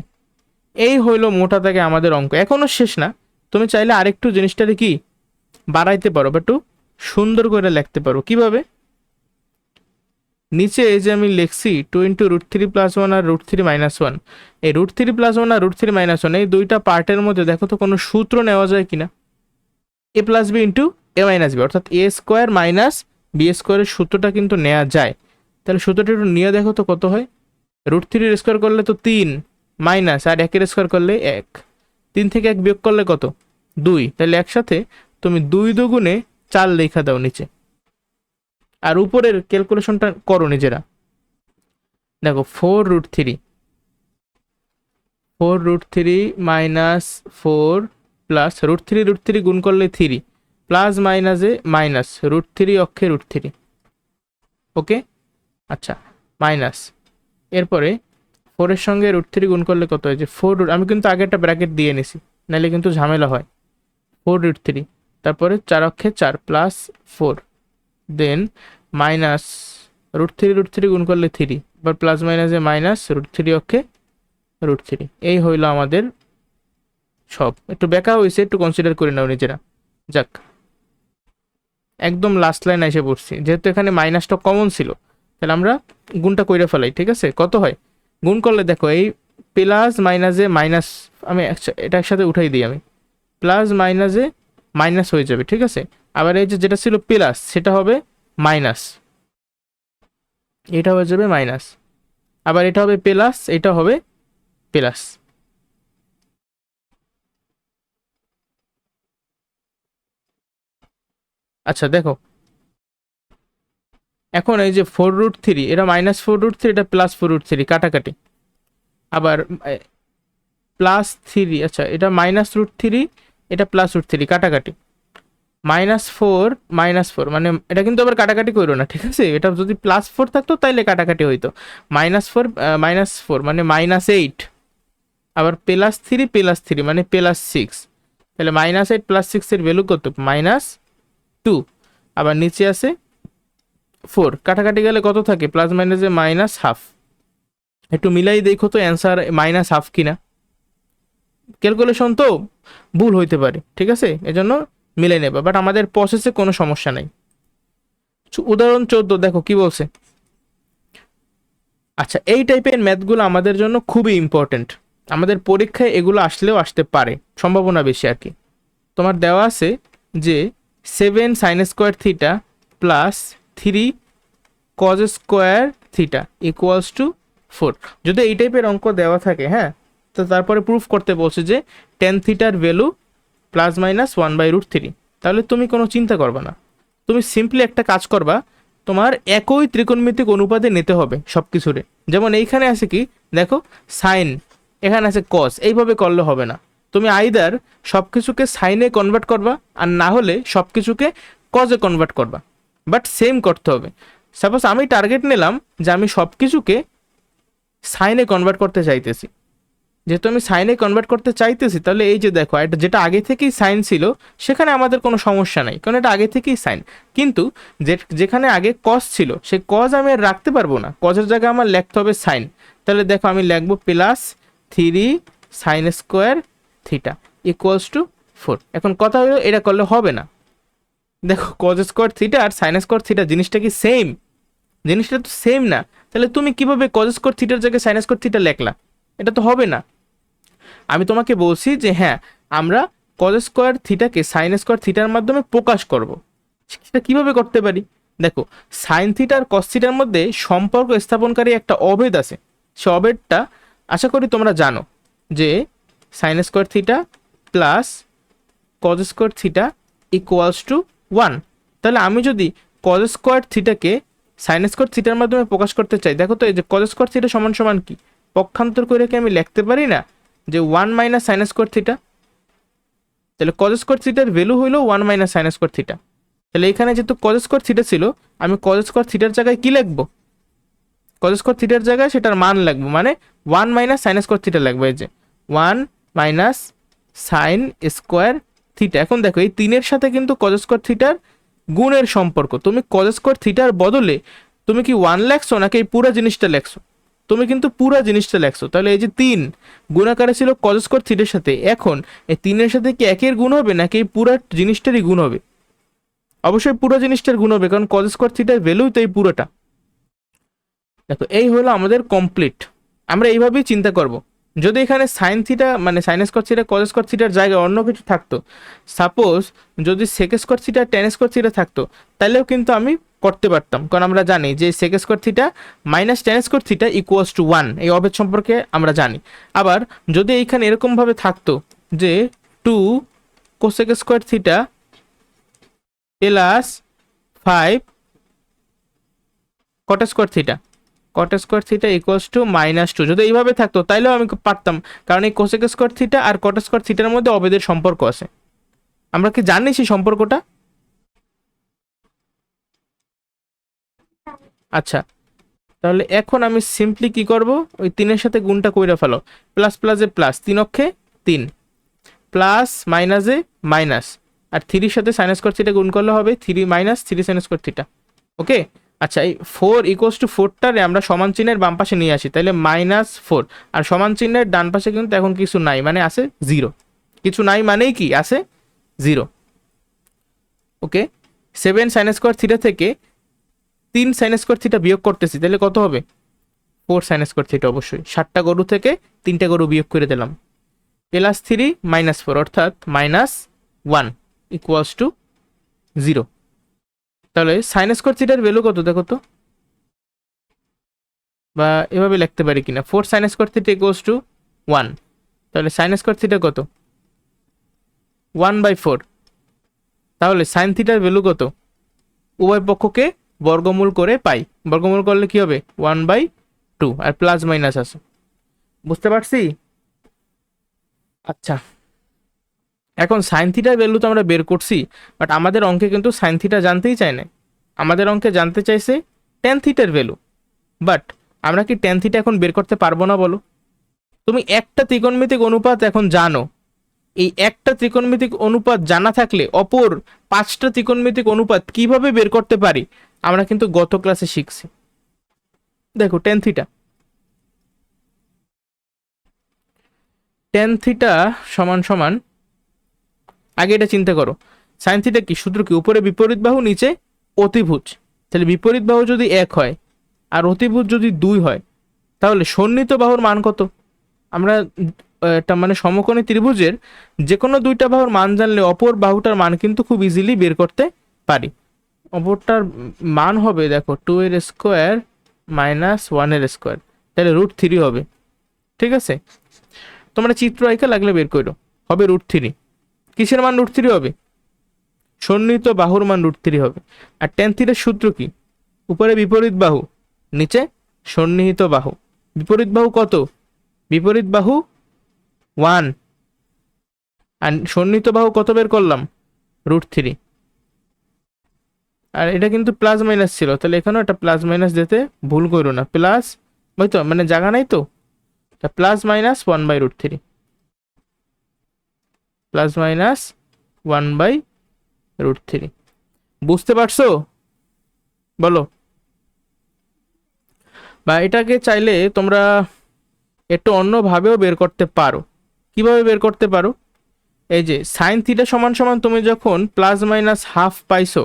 এই হইলো মোটা থেকে আমাদের অঙ্ক। এখনো শেষ না, তুমি চাইলে আরেকটু জিনিসটারে কি বাড়াইতে পারো বা একটু সুন্দর করে লিখতে পারো। কিভাবে? নিচে এই যে আমি লিখছি 2 × √3 + 1 আর √3 - 1, এই √3 + 1 আর √3 - 1 এই দুইটা পার্টের মধ্যে দেখো তো কোনো সূত্র নেওয়া যায় কিনা। a + b × a - b, অর্থাৎ a² - b² এর সূত্রটা কিন্তু নেওয়া যায়। তাহলে সূত্রটা একটু নিয়ে দেখো তো কত হয়। √3 করলে তো 3, মাইনাস আর 1 করলে 1, 3 থেকে 1 বিয়োগ করলে কত? 2, তাহলে একসাথে তুমি 2 দুগুণে 4 লেখা দাও নিচে, আর উপরের ক্যালকুলেশনটা করো নিজেরা। দেখো 4 √3 4√3 মাইনাস 4 প্লাস √3 গুণ করলে 3 প্লাস মাইনাসে মাইনাস √3 অক্ষে √3। ওকে, আচ্ছা মাইনাস, এরপরে 4 এর সঙ্গে √3 গুণ করলে কত হয় যে 4, আমি কিন্তু আগে একটা ব্র্যাকেট দিয়ে নিছি, নাহলে কিন্তু ঝামেলা হয়। 4√3, তারপরে 4 অক্ষে 4 প্লাস 4, দেন মাইনাস √3 গুণ করলে 3, এবার প্লাস মাইনাসে মাইনাস √3 অক্ষে √3। এই হইলো আমাদের সব। একটু বেকা হয়েছে, একটু কনসিডার করে নাও নিজেরা। যাক, একদম লাস্ট লাইন এসে পড়ছি, যেহেতু এখানে মাইনাসটা কমন ছিল, তাহলে আমরা গুণটা কইরা ফেলাই। ঠিক আছে, কত হয় গুণ করলে দেখো, এই প্লাস মাইনাসে মাইনাস, আমি এটা একসাথে উঠাই দিই, আমি প্লাস মাইনাসে মাইনাস হয়ে যাবে। ঠিক আছে, আবার এই যে যেটা ছিল প্লাস সেটা হবে মাইনাস, এটা হয়ে যাবে মাইনাস, আবার এটা হবে প্লাস, এটা হবে প্লাস। আচ্ছা দেখো, এখন এই যে 4√3, এটা -4√3, এটা +4√3, কাটাকাটি। আবার +3, আচ্ছা এটা -√3, এটা +√3, কাটাকাটি। -4 -4, মানে এটা কিন্তু আবার কাটাকাটি করো না, ঠিক আছে? এটা যদি +4 থাকতো তাইলে কাটাকাটি হইতো। -4 -4 মানে -8, আবার +3 +3 মানে +6, তাহলে -8 +6 এর ভ্যালু কত? -2। আবার নিচে আছে 4, কাটাকাটি গেলে কত থাকে? প্লাস মাইনাসে -হাফ। একটু মিলাই দেখো তো অ্যান্সার -হাফ কিনা। ক্যালকুলেশন তো ভুল হইতে পারে, ঠিক আছে, এজন্য মিলাই নেবা, বাট আমাদের প্রসেসে কোনো সমস্যা নাই। উদাহরণ 14 দেখো কি বলছে। আচ্ছা, এই টাইপের ম্যাথগুলো আমাদের জন্য খুবই ইম্পর্টেন্ট, আমাদের পরীক্ষায় এগুলো আসলেও আসতে পারে, সম্ভাবনা বেশি আর কি। তোমার দেওয়া আছে যে 7 sin² theta plus 3 cos² theta equals to 4। যদি এই টাইপের অঙ্ক দেওয়া থাকে, হ্যাঁ, তো তারপরে প্রুফ করতে বলছে যে টেন থিটার ভ্যালু +-1/√3, তাহলে তুমি কোনো চিন্তা করবা না, তুমি সিম্পলি একটা কাজ করবা, তোমার একই ত্রিকোণমিতিক অনুপাতে নিতে হবে সব কিছুরে। যেমন এইখানে আছে কি দেখো, সাইন, এখানে আছে কস, এইভাবে করলে হবে না। তুমি আইদার সব কিছুকে সাইনে কনভার্ট করবা, আর না হলে সব কিছুকে কজে কনভার্ট করবা, বাট সেম করতে হবে। সাপোজ আমি টার্গেট নিলাম যে আমি সব কিছুকে সাইনে কনভার্ট করতে চাইতেছি, যেহেতু আমি সাইনে কনভার্ট করতে চাইতেছি, তাহলে এই যে দেখো, এটা যেটা আগে থেকেই সাইন ছিল সেখানে আমাদের কোনো সমস্যা নাই, কারণ এটা আগে থেকেই সাইন। কিন্তু যেখানে আগে কস ছিল, সেই কজ আমি আর রাখতে পারবো না, কজের জায়গায় আমার লিখতে হবে সাইন। তাহলে দেখো আমি লিখবো +3 sin² থিটা ইকুয়ালস টু 4। এখন কথা হলো এটা করলে হবে না, দেখো cos² থিটা আর sin² থিটা জিনিসটা কি সেম? জিনিসটা তো সেম না, তাহলে তুমি কিভাবে cos² থিটার জায়গায় sin² থিটা লেখলা? এটা তো হবে না। আমি তোমাকে বলছি যে হ্যাঁ, আমরা cos² থিটাকে sin² থিটার মাধ্যমে প্রকাশ করব। সেটা কিভাবে করতে পারি? দেখো, সাইন থিটা আর কস থিটার মধ্যে সম্পর্ক স্থাপনকারী একটা অভেদ আছে, সে অভেদটা আশা করি তোমরা জানো, যে sin² theta plus cos² theta equals to 1। তাহলে আমি যদি cos² থিটাকে sin² থিটার মাধ্যমে প্রকাশ করতে চাই, দেখো তো এই যে cos² থিটা সমান সমান কি, পক্ষান্তর করে কি আমি লিখতে পারি না যে 1 - sin² থিটা? তাহলে cos² থিটার ভ্যালু হইলো 1 - sin² থিটা। তাহলে এখানে যেহেতু cos² থিটা ছিল, আমি cos² থিটার জায়গায় কি লিখবো? cos² থিটার জায়গায় সেটার মান লিখবো, মানে 1 - sin² থিটা লিখবো। এই যে 1 - sin² থিটা। এখন দেখো, এই 3 এর সাথে কিন্তু cos² থিটার গুণের সম্পর্ক, তুমি cos² থিটার বদলে তুমি কি 1 লেখছো নাকি এই পুরো জিনিসটা লেখছো? তুমি কিন্তু পুরো জিনিসটা লেখছো। তাহলে এই যে 3 গুণাকারে ছিল cos² থিটার সাথে, এখন এই 3 এর সাথে কি একের গুণ হবে নাকি এই পুরো জিনিসটারই গুণ হবে? অবশ্যই পুরো জিনিসটার গুণ হবে, কারণ cos² থিটার ভ্যালুই তো এই পুরোটা। দেখো, এই হলো আমাদের কমপ্লিট। আমরা এইভাবেই চিন্তা করব। যদি এখানে সাইন থিটা মানে sin² থিটা cos² থিটার জায়গায় অন্য কিছু থাকতো, সাপোজ যদি sec² থিটা tan² থিটা থাকতো, তাহলেও কিন্তু আমি করতে পারতাম, কারণ আমরা জানি যে sec² theta minus tan² theta equals to 1, এই অভেদ সম্পর্কে আমরা জানি। আবার যদি এইখানে এরকমভাবে থাকতো যে 2 cosec² theta plus 5 cot² theta, cot square theta equals to -2। যদি এইভাবে থাকতো তাইলেও আমি পারতাম, কারণ এই কোসেক স্কোয়ার থিটা আর কট স্কোয়ার থিটার মধ্যে অবেদের সম্পর্ক আছে। আমরা কি জানি সেই সম্পর্কটা? আচ্ছা, তাহলে এখন আমি সিম্পলি কি করব, ওই 3-এর সাথে গুণটা কইরা ফেলো। প্লাস প্লাসে প্লাস, 3 অক্ষে 3, প্লাস মাইনাসে মাইনাস, আর 3-র সাথে সাইন স্কোয়ার থিটা গুণ করলে হবে 3 - 3 সাইন স্কোয়ার থিটা। ওকে, আচ্ছা এই 4 ইকুয়ালস টু 4টারে আমরা সমান চিহ্নের বাম পাশে নিয়ে আসি, তাহলে -4, আর সমান চিহ্নের ডান পাশে কিন্তু এখন কিছু নাই, মানে আছে 0। কিছু নাই মানেই কি আছে 0। ওকে, 7 সাইন স্কোয়ার থিটা থেকে 3 সাইন স্কোয়ার থিটা বিয়োগ করতেছি, তাহলে কত হবে? 4 সাইন স্কোয়ার থিটা। অবশ্যই 7টা গরু থেকে 3টা গরু বিয়োগ করে দিলাম। +3 - 4 অর্থাৎ -1 ইকুয়ালস টু 0। তাহলে সাইন স্কোয়ার থিটার ভ্যালু কত দেখো তো, বা এভাবে লিখতে পারি কিনা, 4 sign square theta equals to 1। তাহলে সাইন স্কোয়ার থিটা কত? 1/4। তাহলে সাইন থিটার ভ্যালু কত? উভয় পক্ষকে বর্গমূল করে পাই, বর্গমূল করলে কি হবে? 1/2, আর প্লাস মাইনাস আছে। বুঝতে পারছি? আচ্ছা, এখন সাইন থিটার ভ্যালু তো আমরা বের করছি, বাট আমাদের অঙ্কে কিন্তু সাইন থিটা জানতেই চায় না। আমাদের অঙ্কে জানতে চাইছে ট্যান থিটার ভ্যালু। বাট আমরা কি ট্যান থিটা এখন বের করতে পারবো না বলো? তুমি একটা ত্রিকোণমিতিক অনুপাত এখন জানো, এই একটা ত্রিকোণমিতিক অনুপাত জানা থাকলে অপর 5টা ত্রিকোণমিতিক অনুপাত কিভাবে বের করতে পারি আমরা কিন্তু গত ক্লাসে শিখছি। দেখো ট্যান থিটা, ট্যান থিটা সমান সমান, আগে এটা চিন্তা করো, সাইন থিটা কি সূত্র কি? উপরে বিপরীত বাহু, নিচে অতিভুজ। তাহলে বিপরীত বাহু যদি 1 হয় আর অতিভুজ যদি 2 হয়, তাহলে সন্নিহিত বাহুর মান কত? আমরা এটা মানে সমকোণী ত্রিভুজের যে কোনো 2টা বাহুর মান জানলে অপর বাহুটার মান কিন্তু খুব ইজিলি বের করতে পারি। অপরটার মান হবে দেখো 2 এর স্কোয়ার -1 এর স্কোয়ার, তাহলে √3 হবে। ঠিক আছে, তোমরা চিত্র আঁকা লাগলে বের করো, হবে √3। কিসের মান √3 হবে? সন্নিহিত বাহুর মান √3 হবে। আর ট্যান থিটার সূত্র কি? উপরে বিপরীত বাহু, নিচে সন্নিহিত বাহু। বিপরীত বাহু কত? বিপরীত বাহু 1, আর সন্নিহিত বাহু কত বের করলাম? √3। আর এটা কিন্তু প্লাস মাইনাস ছিল, তাহলে এখানেও একটা প্লাস মাইনাস দিতে ভুল করো না। প্লাস, ওই তো মানে জায়গা নাই তো, +-1/√3, +-1/√3। বুঝতে পারছো? বলো। বা এটাকে চাইলে তোমরা একটু অন্যভাবেও বের করতে পারো। কিভাবে বের করতে পারো? এই যে সাইন থিটা সমান সমান তুমি যখন +-1/2 পাইছো,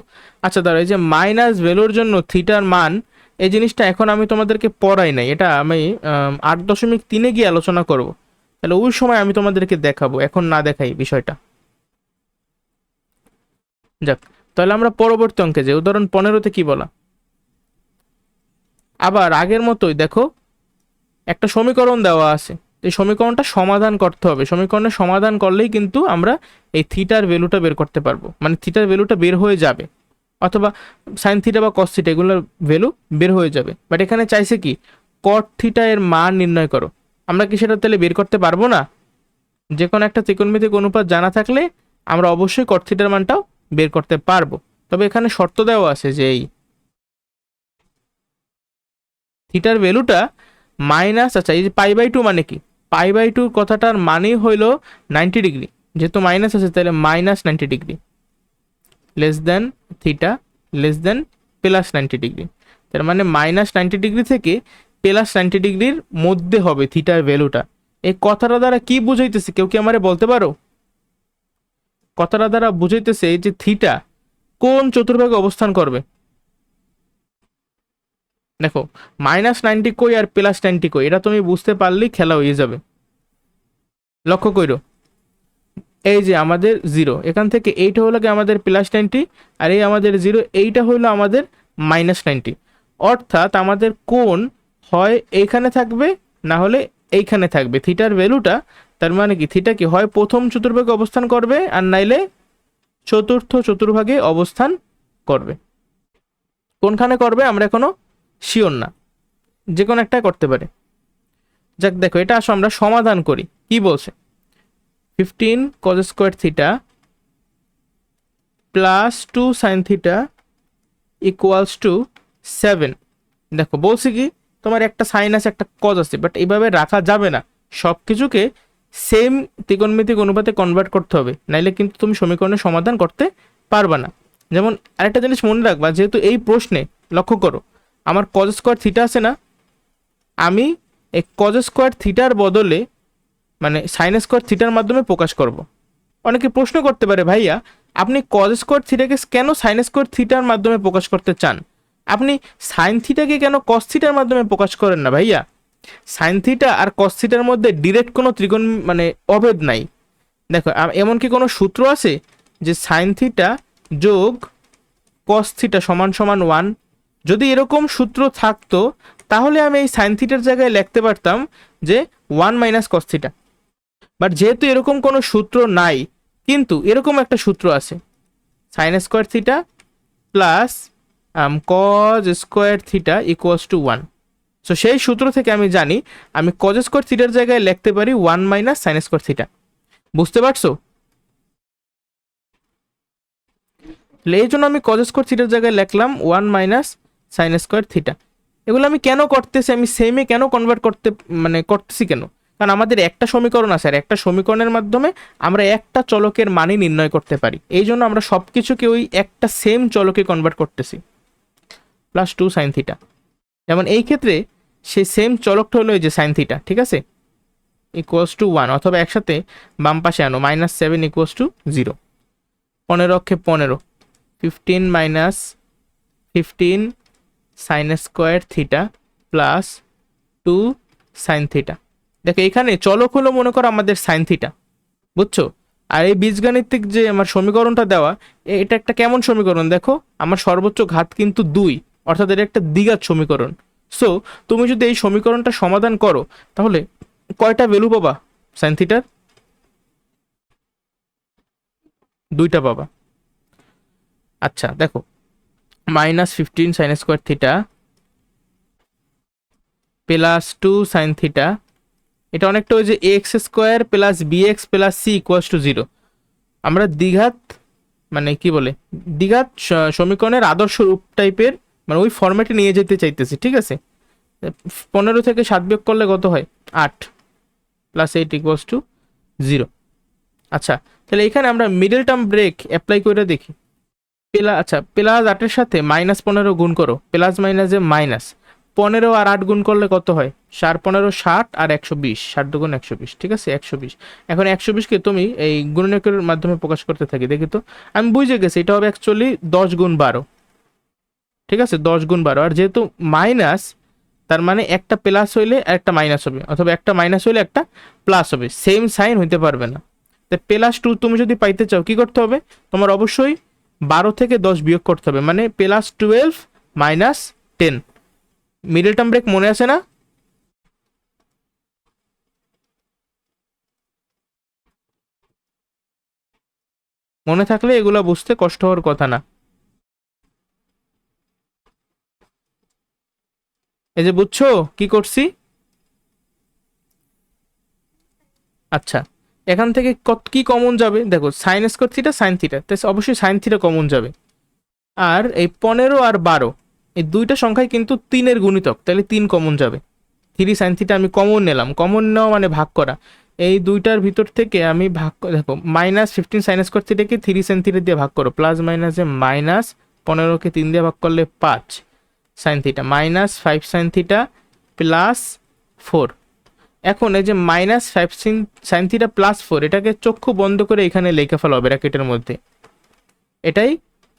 আচ্ছা ধরো এই যে মাইনাস ভ্যালুর জন্য থিটার মান, এই জিনিসটা এখন আমি তোমাদেরকে পড়াই নাই, এটা আমি 8.3-এ গিয়ে আলোচনা করব। তাহলে ওই সময় আমি তোমাদেরকে দেখাবো, এখন না দেখাই বিষয়টা। যাক, তাহলে আমরা পরবর্তী অঙ্কে যাই। উদাহরণ 15-তে কি বলা? আবার আগের মতোই দেখো, একটা সমীকরণ দেওয়া আছে, এই সমীকরণটা সমাধান করতে হবে। সমীকরণের সমাধান করলেই কিন্তু আমরা এই থিটার ভ্যালুটা বের করতে পারবো, মানে থিটার ভ্যালুটা বের হয়ে যাবে, অথবা সাইন থিটা বা কস থিটা এগুলোর ভ্যালু বের হয়ে যাবে। বাট এখানে চাইছে কি কট থিটা এর মান নির্ণয় করো। আমরা কি সেটা তাহলে বের করতে পারবো না? যে কোনো একটা ত্রিকোণমিতিক অনুপাত জানা থাকলে আমরা অবশ্যই কট থিটার মানটাও বের করতে পারবো। তবে এখানে শর্ত দেওয়া আছে যে এই থিটার ভ্যালুটা মাইনাস, আচ্ছা এই যে π/2 মানে কি? π/2 কথাটার মানেই হইল 90 ডিগ্রি, যেহেতু মাইনাস আছে তাহলে -90 degree, less than theta less than +90 degree. তার মানে -90 ডিগ্রি থেকে +90 ডিগ্রির মধ্যে হবে থিটার ভ্যালুটা। এই কথাটা দ্বারা কি বুঝাইতেছে কেউ কি আমারে বলতে পারো? কথাটা দ্বারা বুঝাইতেছে যে থিটা কোন চতুর্ভাগে অবস্থান করবে। দেখো -90 কই আর +90 কই, এটা তুমি বুঝতে পারলেই খেলা হয়ে যাবে। লক্ষ্য করো, এই যে আমাদের 0, এখান থেকে এইটা হলো কি আমাদের +90, আর এই আমাদের 0, এইটা হলো আমাদের -90। অর্থাৎ আমাদের কোণ হয় এইখানে থাকবে, না হলে এইখানে থাকবে থিটার ভ্যালুটা। তার মানে কি থিটা কি হয় প্রথম চতুর্ভাগে অবস্থান করবে, আর নাইলে চতুর্থ চতুর্ভাগে অবস্থান করবে। কোনখানে করবে আমরা এখনো শিওর না, যে কোনো একটা করতে পারে। যাক দেখো, এটা আসো আমরা সমাধান করি। কি বলছে, 15 cos square theta plus 2 sine theta equals to 7। দেখো বলছি কি, তোমার একটা সাইন আছে একটা কজ আছে, বাট এইভাবে রাখা যাবে না, সব কিছুকে সেম ত্রিকোণমিতিক অনুপাতে কনভার্ট করতে হবে, নাইলে কিন্তু তুমি সমীকরণের সমাধান করতে পারবা না। যেমন আরেকটা জিনিস মনে রাখবা, যেহেতু এই প্রশ্নে লক্ষ্য করো আমার কজ স্কোয়ার থিটা আছে না, আমি এই কজ স্কোয়ার থিটার বদলে মানে সাইন স্কোয়ার থিটার মাধ্যমে প্রকাশ করব। অনেকে প্রশ্ন করতে পারে, ভাইয়া আপনি কজ স্কোয়ার থিটাকে কেন সাইন স্কোয়ার থিটার মাধ্যমে প্রকাশ করতে চান, আপনি সাইন থিটাকে কেন কস থিটার মাধ্যমে প্রকাশ করেন না? ভাইয়া সাইন থিটা আর কস থিটার মধ্যে ডিরেক্ট কোনো ত্রিকোণ মানে অভেদ নাই। দেখো এমন কি কোনো সূত্র আছে যে সাইন থিটা যোগ কস থিটা সমান সমান 1? যদি এরকম সূত্র থাকতো তাহলে আমি এই সাইন থিটার জায়গায় লিখতে পারতাম যে 1 মাইনাস কস থিটা। বাট যেহেতু এরকম কোনো সূত্র নাই, কিন্তু এরকম একটা সূত্র আছে, sign square theta plus cos square theta equals to 1। So সেই সূত্র থেকে আমি জানি আমি কজ স্কোয়ার থিটার জায়গায় লিখতে পারি 1 মাইনাস সাইন স্কোয়ার থিটা। বুঝতে পারছো? এই জন্য আমি কজ স্কোয়ার থিটার জায়গায় লিখলাম 1 মাইনাস সাইন স্কোয়ার থিটা। এগুলো আমি কেন করতেছি, আমি সেমে কেন কনভার্ট করতেছি কেন? কারণ আমাদের একটা সমীকরণ আছে, আর একটা সমীকরণের মাধ্যমে আমরা একটা চলকের মানই নির্ণয় করতে পারি, এই জন্য আমরা সব কিছুকে ওই একটা সেম চলকে কনভার্ট করতেছি। প্লাস 2 সাইন থিটা, যেমন এই ক্ষেত্রে সেই সেম চলকটা হলো এই যে সাইন থিটা, ঠিক আছে, ইকুয়ালস টু 1, অথবা একসাথে বাম পাশে আনো -7 ইকুয়ালস টু 0। 15 অক্ষে 15, 15 minus 15 sine square theta plus 2 sine theta. দেখো এখানে চলক হলো মনে করো আমাদের সাইন থিটা, বুঝছো? আর এই বীজগাণিতিক যে আমার সমীকরণটা দেওয়া, এটা একটা কেমন সমীকরণ দেখো, আমার সর্বোচ্চ ঘাত কিন্তু 2, অর্থাৎ এটা একটা দ্বিঘাত সমীকরণ। সো তুমি যদি এই সমীকরণটা সমাধান করো তাহলে কয়টা ভ্যালু পাবা সাইন থিটার? 2টা পাবা। আচ্ছা দেখো, -15 sine square theta plus 2 sine theta, এটা অনেকটা ওই যে X square plus BX plus C equals to 0। আমরা দ্বিঘাত মানে কি বলে দ্বিঘাত সমীকরণের আদর্শ রূপ টাইপের মানে ওই ফরম্যাটে নিয়ে যেতে চাইতেছি, ঠিক আছে। 15 থেকে 7 বিয়োগ করলে কত হয়? 8 প্লাস 8 ইকুয়ালস টু 0। আচ্ছা তাহলে এখানে আমরা মিডল টার্ম ব্রেক অ্যাপ্লাই করে দেখি। আচ্ছা প্লাস 8-এর সাথে -15 গুণ করো, প্লাস মাইনাসে মাইনাস 15 আর 8 গুণ করলে কত হয়? 4-15 60 আর 120, 60 দুগুণ 120, ঠিক আছে 120। এখন 120কে তুমি এই গুণনীয়কের মাধ্যমে প্রকাশ করতে থাকি, দেখি তো আমি বুঝে গেছি এটা হবে অ্যাকচুয়ালি 10 গুণ 12, ঠিক আছে 10 গুণ 12। আর যেহেতু মাইনাস তার মানে একটা প্লাস হইলে একটা মাইনাস হবে, অথবা একটা মাইনাস হইলে একটা প্লাস হবে, সেম সাইন হইতে পারবে না। তাই +2 তুমি যদি পাইতে চাও কি করতে হবে? তোমার অবশ্যই 12 থেকে 10 বিয়োগ করতে হবে, মানে +12 - 10। মিডল টার্ম ব্রেক মনে আছে না? মনে থাকলে এগুলো বুঝতে কষ্ট হওয়ার কথা না। এই যে বুঝছো কি করছি? আচ্ছা এখান থেকে কি কমন যাবে? দেখো sign square theta sine theta, তাই অবশ্যই সাইন থিটা কমন যাবে। আর এই 15 আর 12 এই দুইটা সংখ্যায় কিন্তু 3-এর গুণিতক, তাহলে 3 কমন যাবে। 3 সাইন থিটা আমি কমন নিলাম, কমন নেওয়া মানে ভাগ করা। এই দুইটার ভিতর থেকে আমি ভাগ দেখো -15 সাইন স্কোয়ার থিটাকে 3 সাইন থিটা দিয়ে ভাগ করো, প্লাস মাইনাসে -15কে 3 দিয়ে ভাগ করলে 5 sine theta, -5 sine theta plus 4। এখন এই যে -5 সাইন থিটা প্লাস 4 এটাকে চক্ষু বন্ধ করে এখানে লিখে ফেলা হবে ব্র্যাকেটের মধ্যে। এটাই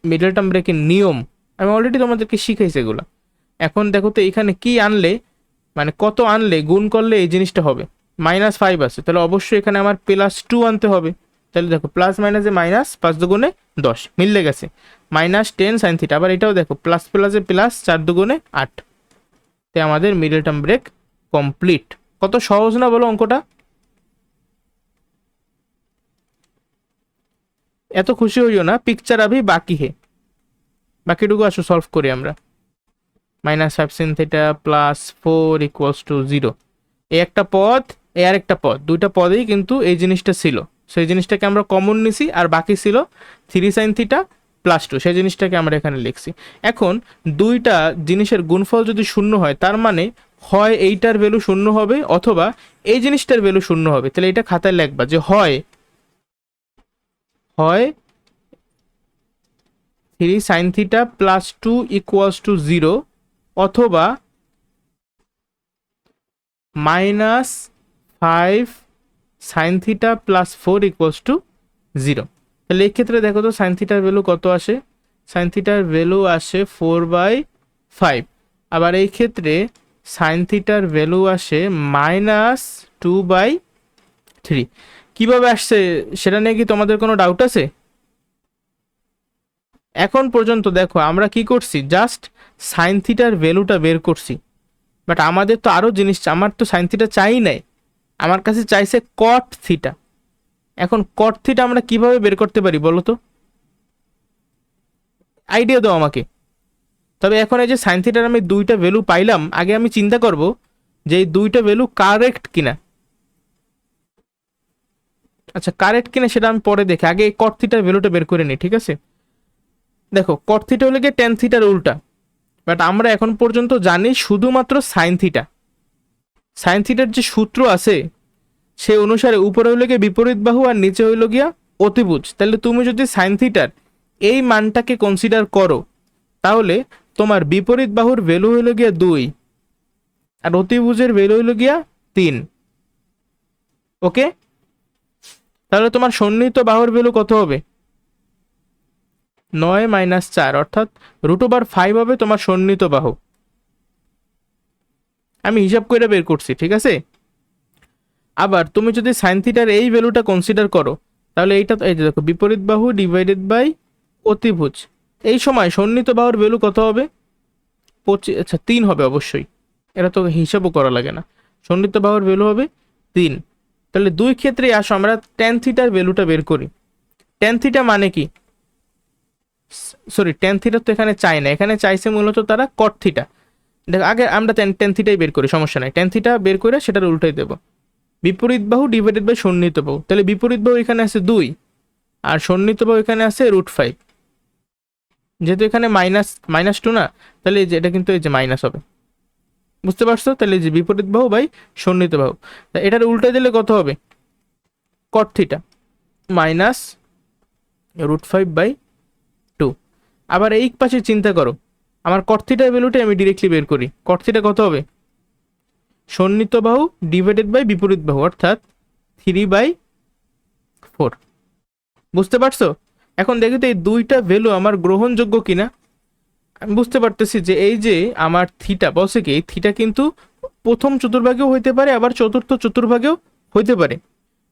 মিডল টার্ম ব্রেকের নিয়ম, আমি অলরেডি তোমাদেরকে শিখাইছি এগুলো। এখন দেখো তো এখানে কি আনলে মানে কত আনলে গুণ করলে এই জিনিসটা হবে? -5 আছে, তাহলে অবশ্যই এখানে আমার +2 আনতে হবে। তাহলে দেখো প্লাস মাইনাসে মাইনাস, 5 দুগুণে 10 মিললে গেছে, -10 সাইন থিটা। আবার এটাও দেখো প্লাস প্লাসে প্লাস, 4 দুগুণে 8। তাই আমাদের মিডল টার্ম ব্রেক কমপ্লিট। কত সহজ না বলো অঙ্কটা? এত খুশি হইও না, পিকচার আভি বাকি হে, বাকিটুকু আসো সলভ করি আমরা। -5 sin θ প্লাস 4 ইকুয়ালস টু 0। এই একটা পদ, এই আরেকটা পদ, দুইটা পদেই কিন্তু এই জিনিসটা ছিল, সেই জিনিসটাকে আমরা কমন নিছি, আর বাকি ছিল 3 sin θ প্লাস 2, সেই জিনিসটাকে আমরা এখানে লিখছি। এখন দুইটা জিনিসের গুণফল যদি শূন্য হয়, তার মানে হয় এইটার ভ্যালু শূন্য হবে অথবা এই জিনিসটার ভ্যালু শূন্য হবে। তাহলে এটা খাতায় লিখবা যে হয় 3 sin θ প্লাস 2 ইকুয়ালস টু 0 অথবা -5 sin θ প্লাস 4 ইকুয়ালস টু 0। তাহলে এই ক্ষেত্রে দেখো তো sin θ ভ্যালু কত আসে, sin θ ভ্যালু আসে 4/5। আবার এই ক্ষেত্রে sin θ ভ্যালু আসে -2/3। কিভাবে আসছে সেটা নিয়ে কি তোমাদের কোনো ডাউট আছে? এখন পর্যন্ত দেখো আমরা কি করছি, জাস্ট sin θ ভ্যালুটা বের করছি, বাট আমাদের তো আরো জিনিস, আমার তো sin θ চাই নাই, আমার কাছে চাইছে cot θ। এখন cot θ আমরা কিভাবে বের করতে পারি বলো তো, আইডিয়া দাও আমাকে। তবে এখন এই যে sin θ আমি দুইটা ভ্যালু পাইলাম, আগে আমি চিন্তা করব যে এই দুইটা ভ্যালু কারেক্ট কিনা। আচ্ছা কারেক্ট কিনা সেটা আমি পরে দেখি, আগে এই cot θ ভ্যালুটা বের করে নিই, ঠিক আছে? দেখো cot θ হলে গিয়ে tan θ উল্টা, বাট আমরা এখন পর্যন্ত জানি শুধুমাত্র sin θ। sin θ যে সূত্র আছে সে অনুসারে উপরে হইল গিয়ে বিপরীত বাহু আর নিচে হইল গিয়া অতিভুজ। তাহলে তুমি যদি sin θ এই মানটাকে কনসিডার করো, তাহলে তোমার বিপরীত বাহুর ভ্যালু হইল গিয়া 2 আর অতিভুজের ভ্যালু হইল গিয়া 3। ওকে, তাহলে তোমার সন্নিহিত বাহুর ভ্যালু কত হবে? 9 - 4 অর্থাৎ √5 হবে তোমার সন্নিহিত বাহু। আমি হিসাব করে বের করছি, ঠিক আছে? আবার তুমি যদি sin θ এই ভ্যালুটা কনসিডার করো, তাহলে এইটা এই যে দেখো বিপরীত বাহু ডিভাইডেড বাই অতিভুজ, এই সময় সন্নিহিত বাহুর ভ্যালু কত হবে? 25, আচ্ছা 3 হবে অবশ্যই, এটা তো হিসাবও করা লাগে না। সন্নিহিত বাহুর ভ্যালু হবে 3। তাহলে দুই ক্ষেত্রে আসো আমরা tan θ ভ্যালুটা বের করি। tan θ মানে কি, সরি tan θ তো এখানে চাই না, এখানে চাইছে মূলত তারা cot θ। দেখো আগে আমরা tan θ বের করি, সমস্যা নাই, tan θ বের করে সেটার উল্টাই দেবো। বিপরীত বাহু ডিভাইডেড বাই সন্নিহিত বাহু, তাহলে বিপরীত বাহু এখানে আছে 2 আর সন্নিহিত বাহু এখানে আছে √5। যেহেতু এখানে -2 না, তাহলে এই যে এটা কিন্তু এই যে মাইনাস হবে, বুঝতে পারছো? তাহলে যে বিপরীত বাহু বাই সন্নিহিত বাহু, এটার উল্টাই দিলে কত হবে? cot θ -√5/2। আবার এই পাশে চিন্তা করো, আমার cot θ ভ্যালুটা আমি ডিরেক্টলি বের করি। cot θ কত হবে? সন্নিহিত বাহু ডিভাইডেড বাই বিপরীত বাহু অর্থাৎ 3/4। বুঝতে পারছো? এখন দেখি তো এই দুইটা ভ্যালু আমার গ্রহণযোগ্য কিনা। আমি বুঝতে পারতেছি যে এই যে আমার থিটা বলছে কি, এই থিটা কিন্তু প্রথম চতুর্ভাগেও হইতে পারে, আবার চতুর্থ চতুর্ভাগেও হইতে পারে।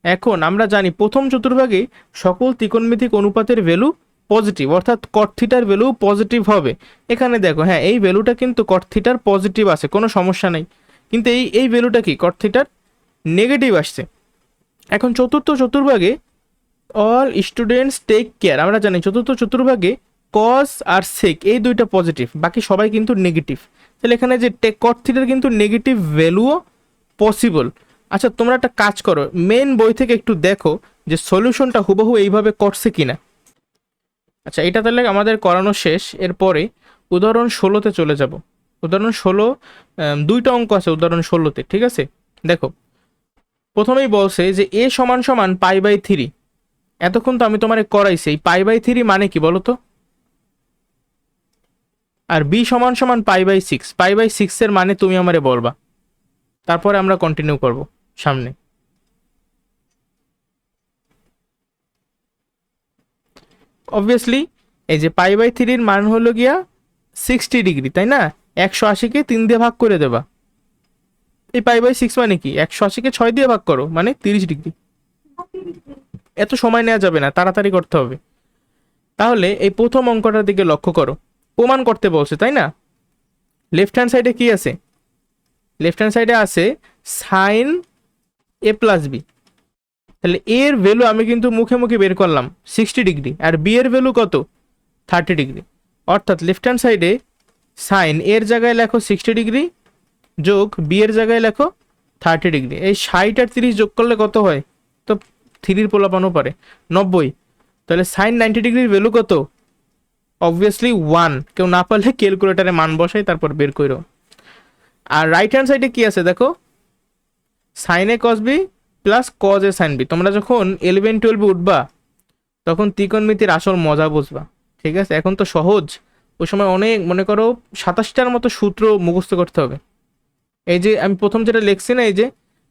এখন আমরা জানি প্রথম চতুর্ভাগে সকল ত্রিকোণমিতিক অনুপাতের ভ্যালু পজিটিভ, অর্থাৎ cot θ ভ্যালু পজিটিভ হবে। এখানে দেখো হ্যাঁ এই ভ্যালুটা কিন্তু cot θ পজিটিভ আছে, কোনো সমস্যা নেই, কিন্তু এই ভ্যালুটা কি cot θ নেগেটিভ আসছে। এখন চতুর্থ চতুর্ভাগে অল স্টুডেন্টস টেক কেয়ার, আমরা জানি চতুর্থ চতুর্ভাগে কস আর সেক এই দুইটা পজিটিভ, বাকি সবাই কিন্তু নেগেটিভ। তাহলে এখানে যে cot θ কিন্তু নেগেটিভ ভ্যালুও পসিবল। আচ্ছা তোমরা একটা কাজ করো, মেন বই থেকে একটু দেখো যে সলিউশনটা হুবহু এইভাবে করছে কিনা। আচ্ছা এটা তাহলে আমাদের করানো শেষ, এরপরে উদাহরণ 16তে চলে যাব। উদাহরণ 16 দুইটা অঙ্ক আছে উদাহরণ 16তে, ঠিক আছে? দেখো প্রথমেই বলছে যে a = π/3। এতক্ষণ তো আমি তোমারে করাইছি, এই π/3 মানে কি বলো তো? আর b = π/6। π/6 এর মানে তুমি আমারে বলবা, তারপরে আমরা কন্টিনিউ করব সামনে। অবভিয়াসলি এই যে π/3 এর মান হলো গিয়া 60 ডিগ্রি, তাই না? 180কে 3 দিয়ে ভাগ করে দেবা। এই π/6 মানে কি, 180কে 6 দিয়ে ভাগ করো মানে 30 ডিগ্রি। এত সময় নেওয়া যাবে না, তাড়াতাড়ি করতে হবে। তাহলে এই প্রথম অঙ্কটার দিকে লক্ষ্য করো, প্রমাণ করতে বলছে, তাই না? লেফট হ্যান্ড সাইডে কি আছে? লেফট হ্যান্ড সাইডে আছে sin a + b। তাহলে a এর ভ্যালু আমি কিন্তু মুখে মুখে বের করলাম 60 ডিগ্রি, আর b এর ভ্যালু কত? 30 ডিগ্রি। অর্থাৎ লেফট হ্যান্ড সাইডে সাইন এর জায়গায় লেখো 60 ডিগ্রি যোগ বি এর জায়গায় লেখো 30 ডিগ্রি। এই 60 আর 30 যোগ করলে কত হয়? তো 3-র পোলাপানও পারে, 90। তাহলে সাইন 90 ডিগ্রির ভ্যালু কত? অবভিয়াসলি 1। কেউ না পারলে ক্যালকুলেটারে মান বসাই তারপর বের করো। আর রাইট হ্যান্ড সাইডে কি আছে দেখো, sine A cos B plus cos A sine B. তোমরা যখন 11-12 উঠবা তখন ত্রিকোণমিতির আসল মজা বুঝবা, ঠিক আছে? এখন তো সহজ, ওই সময় অনেক, মনে করো 27টার মতো সূত্র মুখস্থ করতে হবে। এই যে আমি প্রথম যেটা লিখছি না, এই যে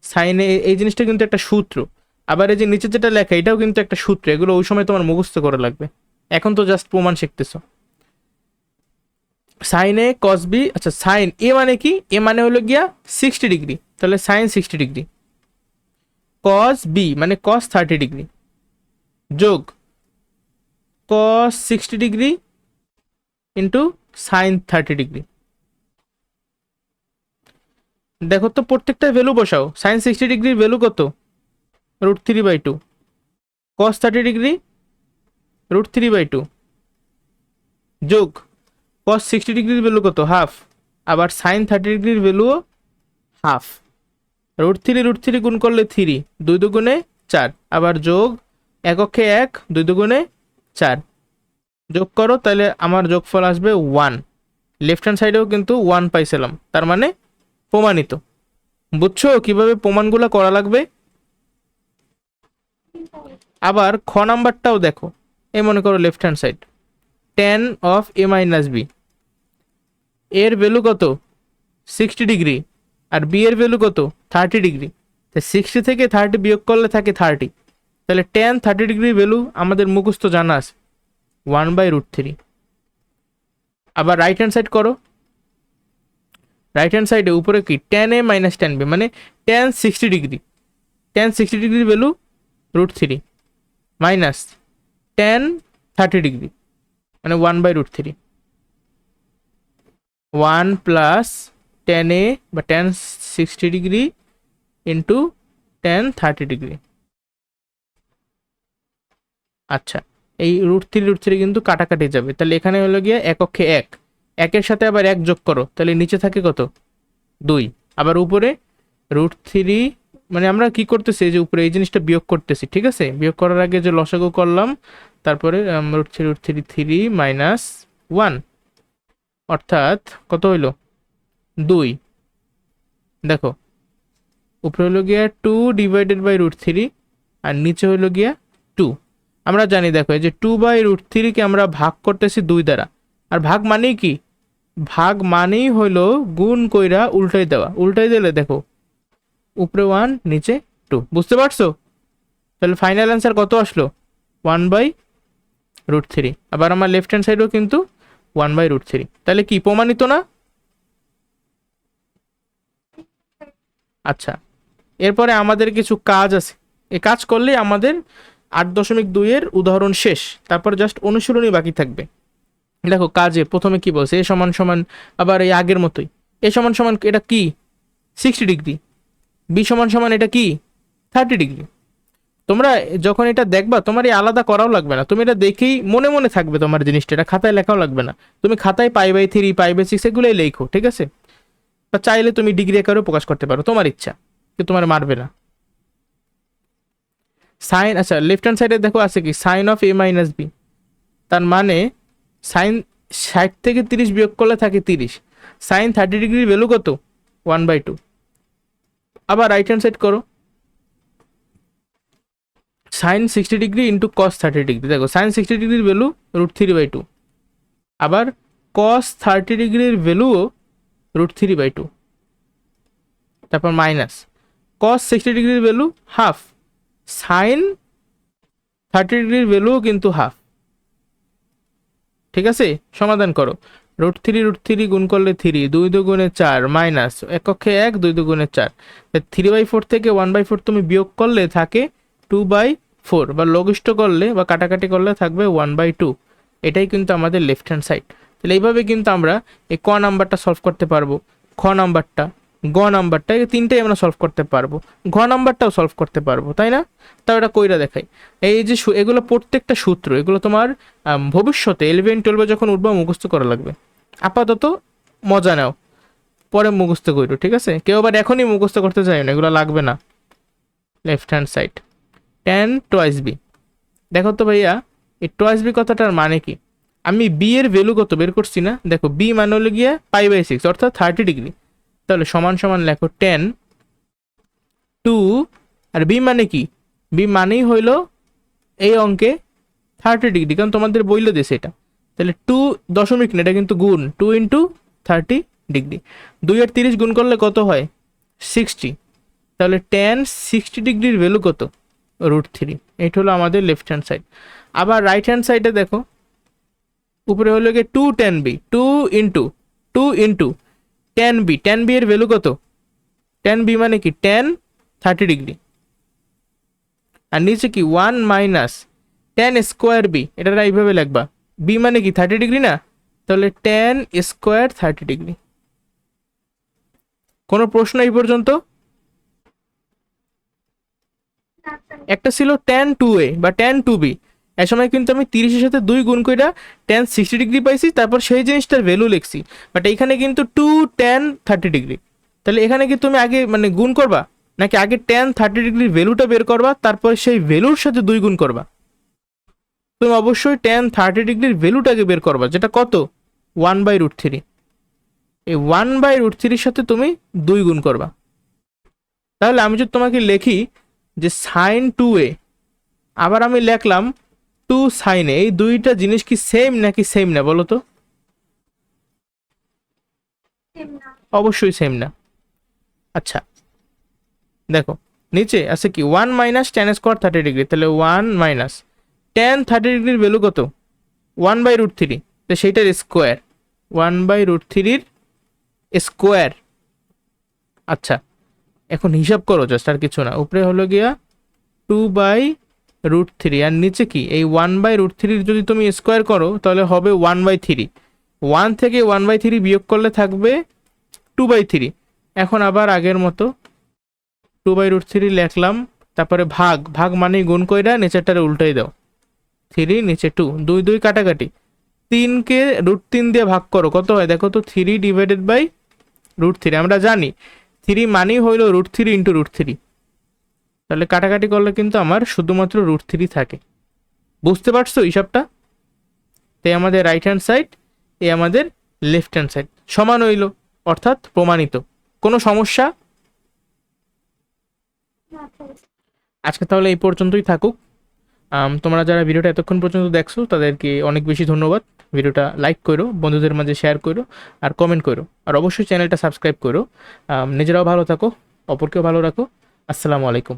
সাইনে, এই জিনিসটা কিন্তু একটা সূত্র। আবার এই যে নিচে যেটা লেখা এটাও কিন্তু একটা সূত্র। এগুলো ওই সময় তোমার মুখস্থ করা লাগবে, এখন তো জাস্ট প্রমাণ শিখতেছো। সাইন এ কস বি, আচ্ছা সাইন এ মানে কি? এ মানে হলো গিয়া 60 ডিগ্রি, তাহলে সাইন 60 ডিগ্রি। কস বি মানে কস 30 ডিগ্রি যোগ কস 60 ডিগ্রি ইন্টু সাইন 30 ডিগ্রি। দেখো তো প্রত্যেকটা ভ্যালু বসাও। সাইন 60 ডিগ্রির ভ্যালু কত? √3/2। কস 30 ডিগ্রি √3/2 যোগ কস 60 ডিগ্রির ভ্যালু কত? হাফ। আবার সাইন 30 ডিগ্রির ভ্যালুও হাফ। √3 গুণ করলে 3, 2 দুগুণে 4, আবার যোগ এককে 1, 2 দুগুণে 4, যোগ করো, তাহলে আমার যোগফল আসবে 1। লেফট হ্যান্ড সাইডেও কিন্তু 1 পাইছিলাম, তার মানে প্রমাণিত। বুঝছো কিভাবে প্রমাণগুলো করা লাগবে? আবার খ নাম্বারটাও দেখো, এই মনে করো left hand side, tan of a minus B এর ভ্যালু কত? 60 ডিগ্রি, আর বি এর ভ্যালু কত? 30 ডিগ্রি। 60 থেকে 30 বিয়োগ করলে থাকে 30, তাহলে tan 30 ডিগ্রির ভ্যালু আমাদের মুখস্থ জানা আছে 1/√3। আবার রাইট হ্যান্ড সাইড করো, রাইট হ্যান্ড সাইডে উপরে কি? tan a minus tan b মানে tan 60 ডিগ্রি। tan 60 ডিগ্রির ভ্যালু √3 মাইনাস tan 30 ডিগ্রি মানে 1/√3। 1 প্লাস tan a বা tan 60 degree into tan 30 degree. আচ্ছা, এই √3 কিন্তু কাটাকাটি যাবে, তাহলে এখানে হলো গিয়ে এককে 1, একের সাথে আবার 1 যোগ করো, তাহলে নিচে থাকে কত? 2। আবার উপরে √3, মানে আমরা কি করতেছি, এই যে উপরে এই জিনিসটা বিয়োগ করতেছি, ঠিক আছে? বিয়োগ করার আগে যে লসাগু করলাম, তারপরে √3 3 মাইনাস 1, অর্থাৎ কত হইলো? 2। দেখো উপরে হলো গিয়া 2/√3 আর নিচে হইলো গিয়া 2। আমরা জানি, দেখো এই যে 2/√3 কে আমরা ভাগ করতেছি 2 দ্বারা। আর ভাগ মানেই কি? ভাগ মানেই হইলো গুণ কইরা উল্টাই দেওয়া। উল্টাই দিলে দেখো উপরে 1 নিচে 2, বুঝতে পারছো? তাহলে ফাইনাল অ্যান্সার কত আসলো? 1/√3। আবার আমার লেফট হ্যান্ড সাইডেও কিন্তু 1/√3। তাহলে কি প্রমাণিত না? আচ্ছা, এরপরে আমাদের কিছু কাজ আছে, এই কাজ করলে আমাদের 8.2 এর উদাহরণ শেষ। তারপর জাস্ট অনুশীলনী বাকি থাকবে। দেখো কাজে প্রথমে কি বলছে, এ সমান সমান, আবার এই আগের মতোই, এ সমান সমান এটা কি? 60 ডিগ্রি। বি সমান সমান এটা কি? 30 ডিগ্রি। তোমরা যখন এটা দেখবা তোমার এই আলাদা করাও লাগবে না, তুমি এটা দেখেই মনে মনে থাকবে তোমার জিনিসটা, এটা খাতায় লেখাও লাগবে না। তুমি খাতায় π/3 π/6 এগুলোই লেখো, ঠিক আছে? বা চাইলে তুমি ডিগ্রি আকারেও প্রকাশ করতে পারো, তোমার ইচ্ছা, কেউ তোমার মারবে না। সাইন, আচ্ছা লেফট হ্যান্ড সাইডে দেখো আছে কি? Sine of a minus B, তার মানে সাইন 60 থেকে 30 বিয়োগ করলে থাকে 30। সাইন 30 ডিগ্রির ভ্যালু কত? 1/2। আবার রাইট হ্যান্ড সাইড করো, sine 60 degree into cos 30 degree. দেখো সাইন 60 ডিগ্রির ভ্যালু √3/2, আবার কস 30 ডিগ্রির ভ্যালুও √3/2, তারপর মাইনাস কস 60 ডিগ্রির ভ্যালু হাফ, সাইন 30 ডিগ্রির ভ্যালুও কিন্তু হাফ। ঠিক আছে, সমাধান করো। √3 গুণ করলে 3, 2 দুগুণে 4, মাইনাস এককে 1, 2 দুগুণে 4, 3/4 থেকে 1/4 তুমি বিয়োগ করলে থাকে 2/4, বা লঘিষ্ঠ করলে বা কাটাকাটি করলে থাকবে 1/2। এটাই কিন্তু আমাদের লেফট হ্যান্ড সাইড। তাহলে এইভাবে কিন্তু আমরা এই ক নাম্বারটা সলভ করতে পারবো, খ নাম্বারটা, গ নাম্বারটা, এই তিনটেই আমরা সলভ করতে পারবো, ঘ নাম্বারটাও সলভ করতে পারবো, তাই না? তাও এটা কইরা দেখাই। এই যে এগুলো প্রত্যেকটা সূত্র, এগুলো তোমার ভবিষ্যতে 11-12 যখন উঠবা মুখস্থ করা লাগবে। আপাতত মজা নাও, পরে মুখস্থ করো, ঠিক আছে? কেউ আবার এখনই মুখস্থ করতে চাই না, এগুলো লাগবে না। Left hand side tan twice B. দেখো তো ভাইয়া, এই টোয়াইস বি কথাটার মানে কি? আমি বি এর ভ্যালু কত বের করছি না? দেখো বি মানে হলো গিয়ে π/6 অর্থাৎ 30 ডিগ্রি। তাহলে সমান সমান লেখো 10 টু, আর বি মানে কি? বি মানেই হইলো এই অঙ্কে 30 ডিগ্রি, কারণ তোমাদের বইলে দিয়েছে এটা। তাহলে 2 দশমিক না, এটা কিন্তু গুণ, 2 × 30 ডিগ্রি। 2 আর 30 গুণ করলে কত হয়? 60। তাহলে tan 60 ডিগ্রির ভ্যালু কত? √3। এটা হলো আমাদের লেফট হ্যান্ড সাইড। আবার রাইট হ্যান্ড সাইডে দেখো, উপরে হলো গিয়ে 2 tan b, 2 × tan b। tan b এর ভ্যালু কত? tan b মানে কি? tan 30 degree. আর নিচে কি? 1 মাইনাস tan স্কোয়ার b, এটা এইভাবে লিখবা। b মানে কি? 30 ডিগ্রি না? তাহলে tan স্কোয়ার 30 ডিগ্রি। কোনো প্রশ্ন এই পর্যন্ত? একটা ছিল tan 2a বা tan 2b, এ সময় কিন্তু আমি 30-এর সাথে 2 গুণ কইরা tan 60 ডিগ্রি পাইছি, তারপর সেই জিনিসটার ভ্যালু লিখছি। বাট এখানে কিন্তু 2 tan 30 ডিগ্রি। তাহলে এখানে কি তুমি আগে মানে গুণ করবা, নাকি আগে tan 30 ডিগ্রির ভ্যালুটা বের করবা, তারপর সেই ভ্যালুর সাথে 2 গুণ করবা? তুমি অবশ্যই tan 30 ডিগ্রির ভ্যালুটাকে বের করবা, যেটা কত? 1/√3। এই 1/√3-এর সাথে তুমি 2 গুণ করবা। তাহলে আমি যদি তোমাকে লিখি যে sin 2a, আবার আমি লিখলাম 2 sin a, এই দুইটা জিনিস কি সেম নাকি সেম না বলো তো? অবশ্যই সেম না। আচ্ছা দেখো, নিচে আছে কি? 1 মাইনাস tan স্কোয়ার 30 ডিগ্রি। তাহলে 1 মাইনাস tan 30 ডিগ্রির ভ্যালু কত? 1/√3। তো সেইটার স্কোয়ার, 1/√3-এর স্কোয়ার। আচ্ছা এখন হিসাব করো জাস্ট, আর কিছু না। উপরে হলো গিয়া 2/√3, আর নিচে কি? এই 1/√3 যদি তুমি স্কোয়ার করো তাহলে হবে 1/3। 1 থেকে 1/3 বিয়োগ করলে থাকবে 2/3। এখন আবার আগের মতো 2/√3 লিখলাম, তারপরে ভাগ, ভাগ মানেই গুণ কইরা নিচেরটারে উল্টাই দাও। 3 নিচে 2, 2 2 কাটাকাটি, 3কে √3 দিয়ে ভাগ করো, কত হয় দেখো তো? 3/√3। আমরা জানি 3 মানেই হইল √3 × √3। তাহলে কাটাকাটি করলে কিন্তু আমার শুধুমাত্র √3 থাকে। বুঝতে পারছো হিসাবটা? তাই আমাদের রাইট হ্যান্ড সাইড, এ আমাদের লেফট হ্যান্ড সাইড সমান হইল, অর্থাৎ প্রমাণিত। কোনো সমস্যা? আজকে তাহলে এই পর্যন্তই থাকুক। তোমরা যারা ভিডিওটা এতক্ষণ পর্যন্ত দেখছো তাদেরকে অনেক বেশি ধন্যবাদ। ভিডিওটা লাইক করো, বন্ধুদের মাঝে শেয়ার করো, আর কমেন্ট করো, আর অবশ্যই চ্যানেলটা সাবস্ক্রাইব করো। নিজেরাও ভালো থাকো, অপরকেও ভালো রাখো। আসসালামু আলাইকুম।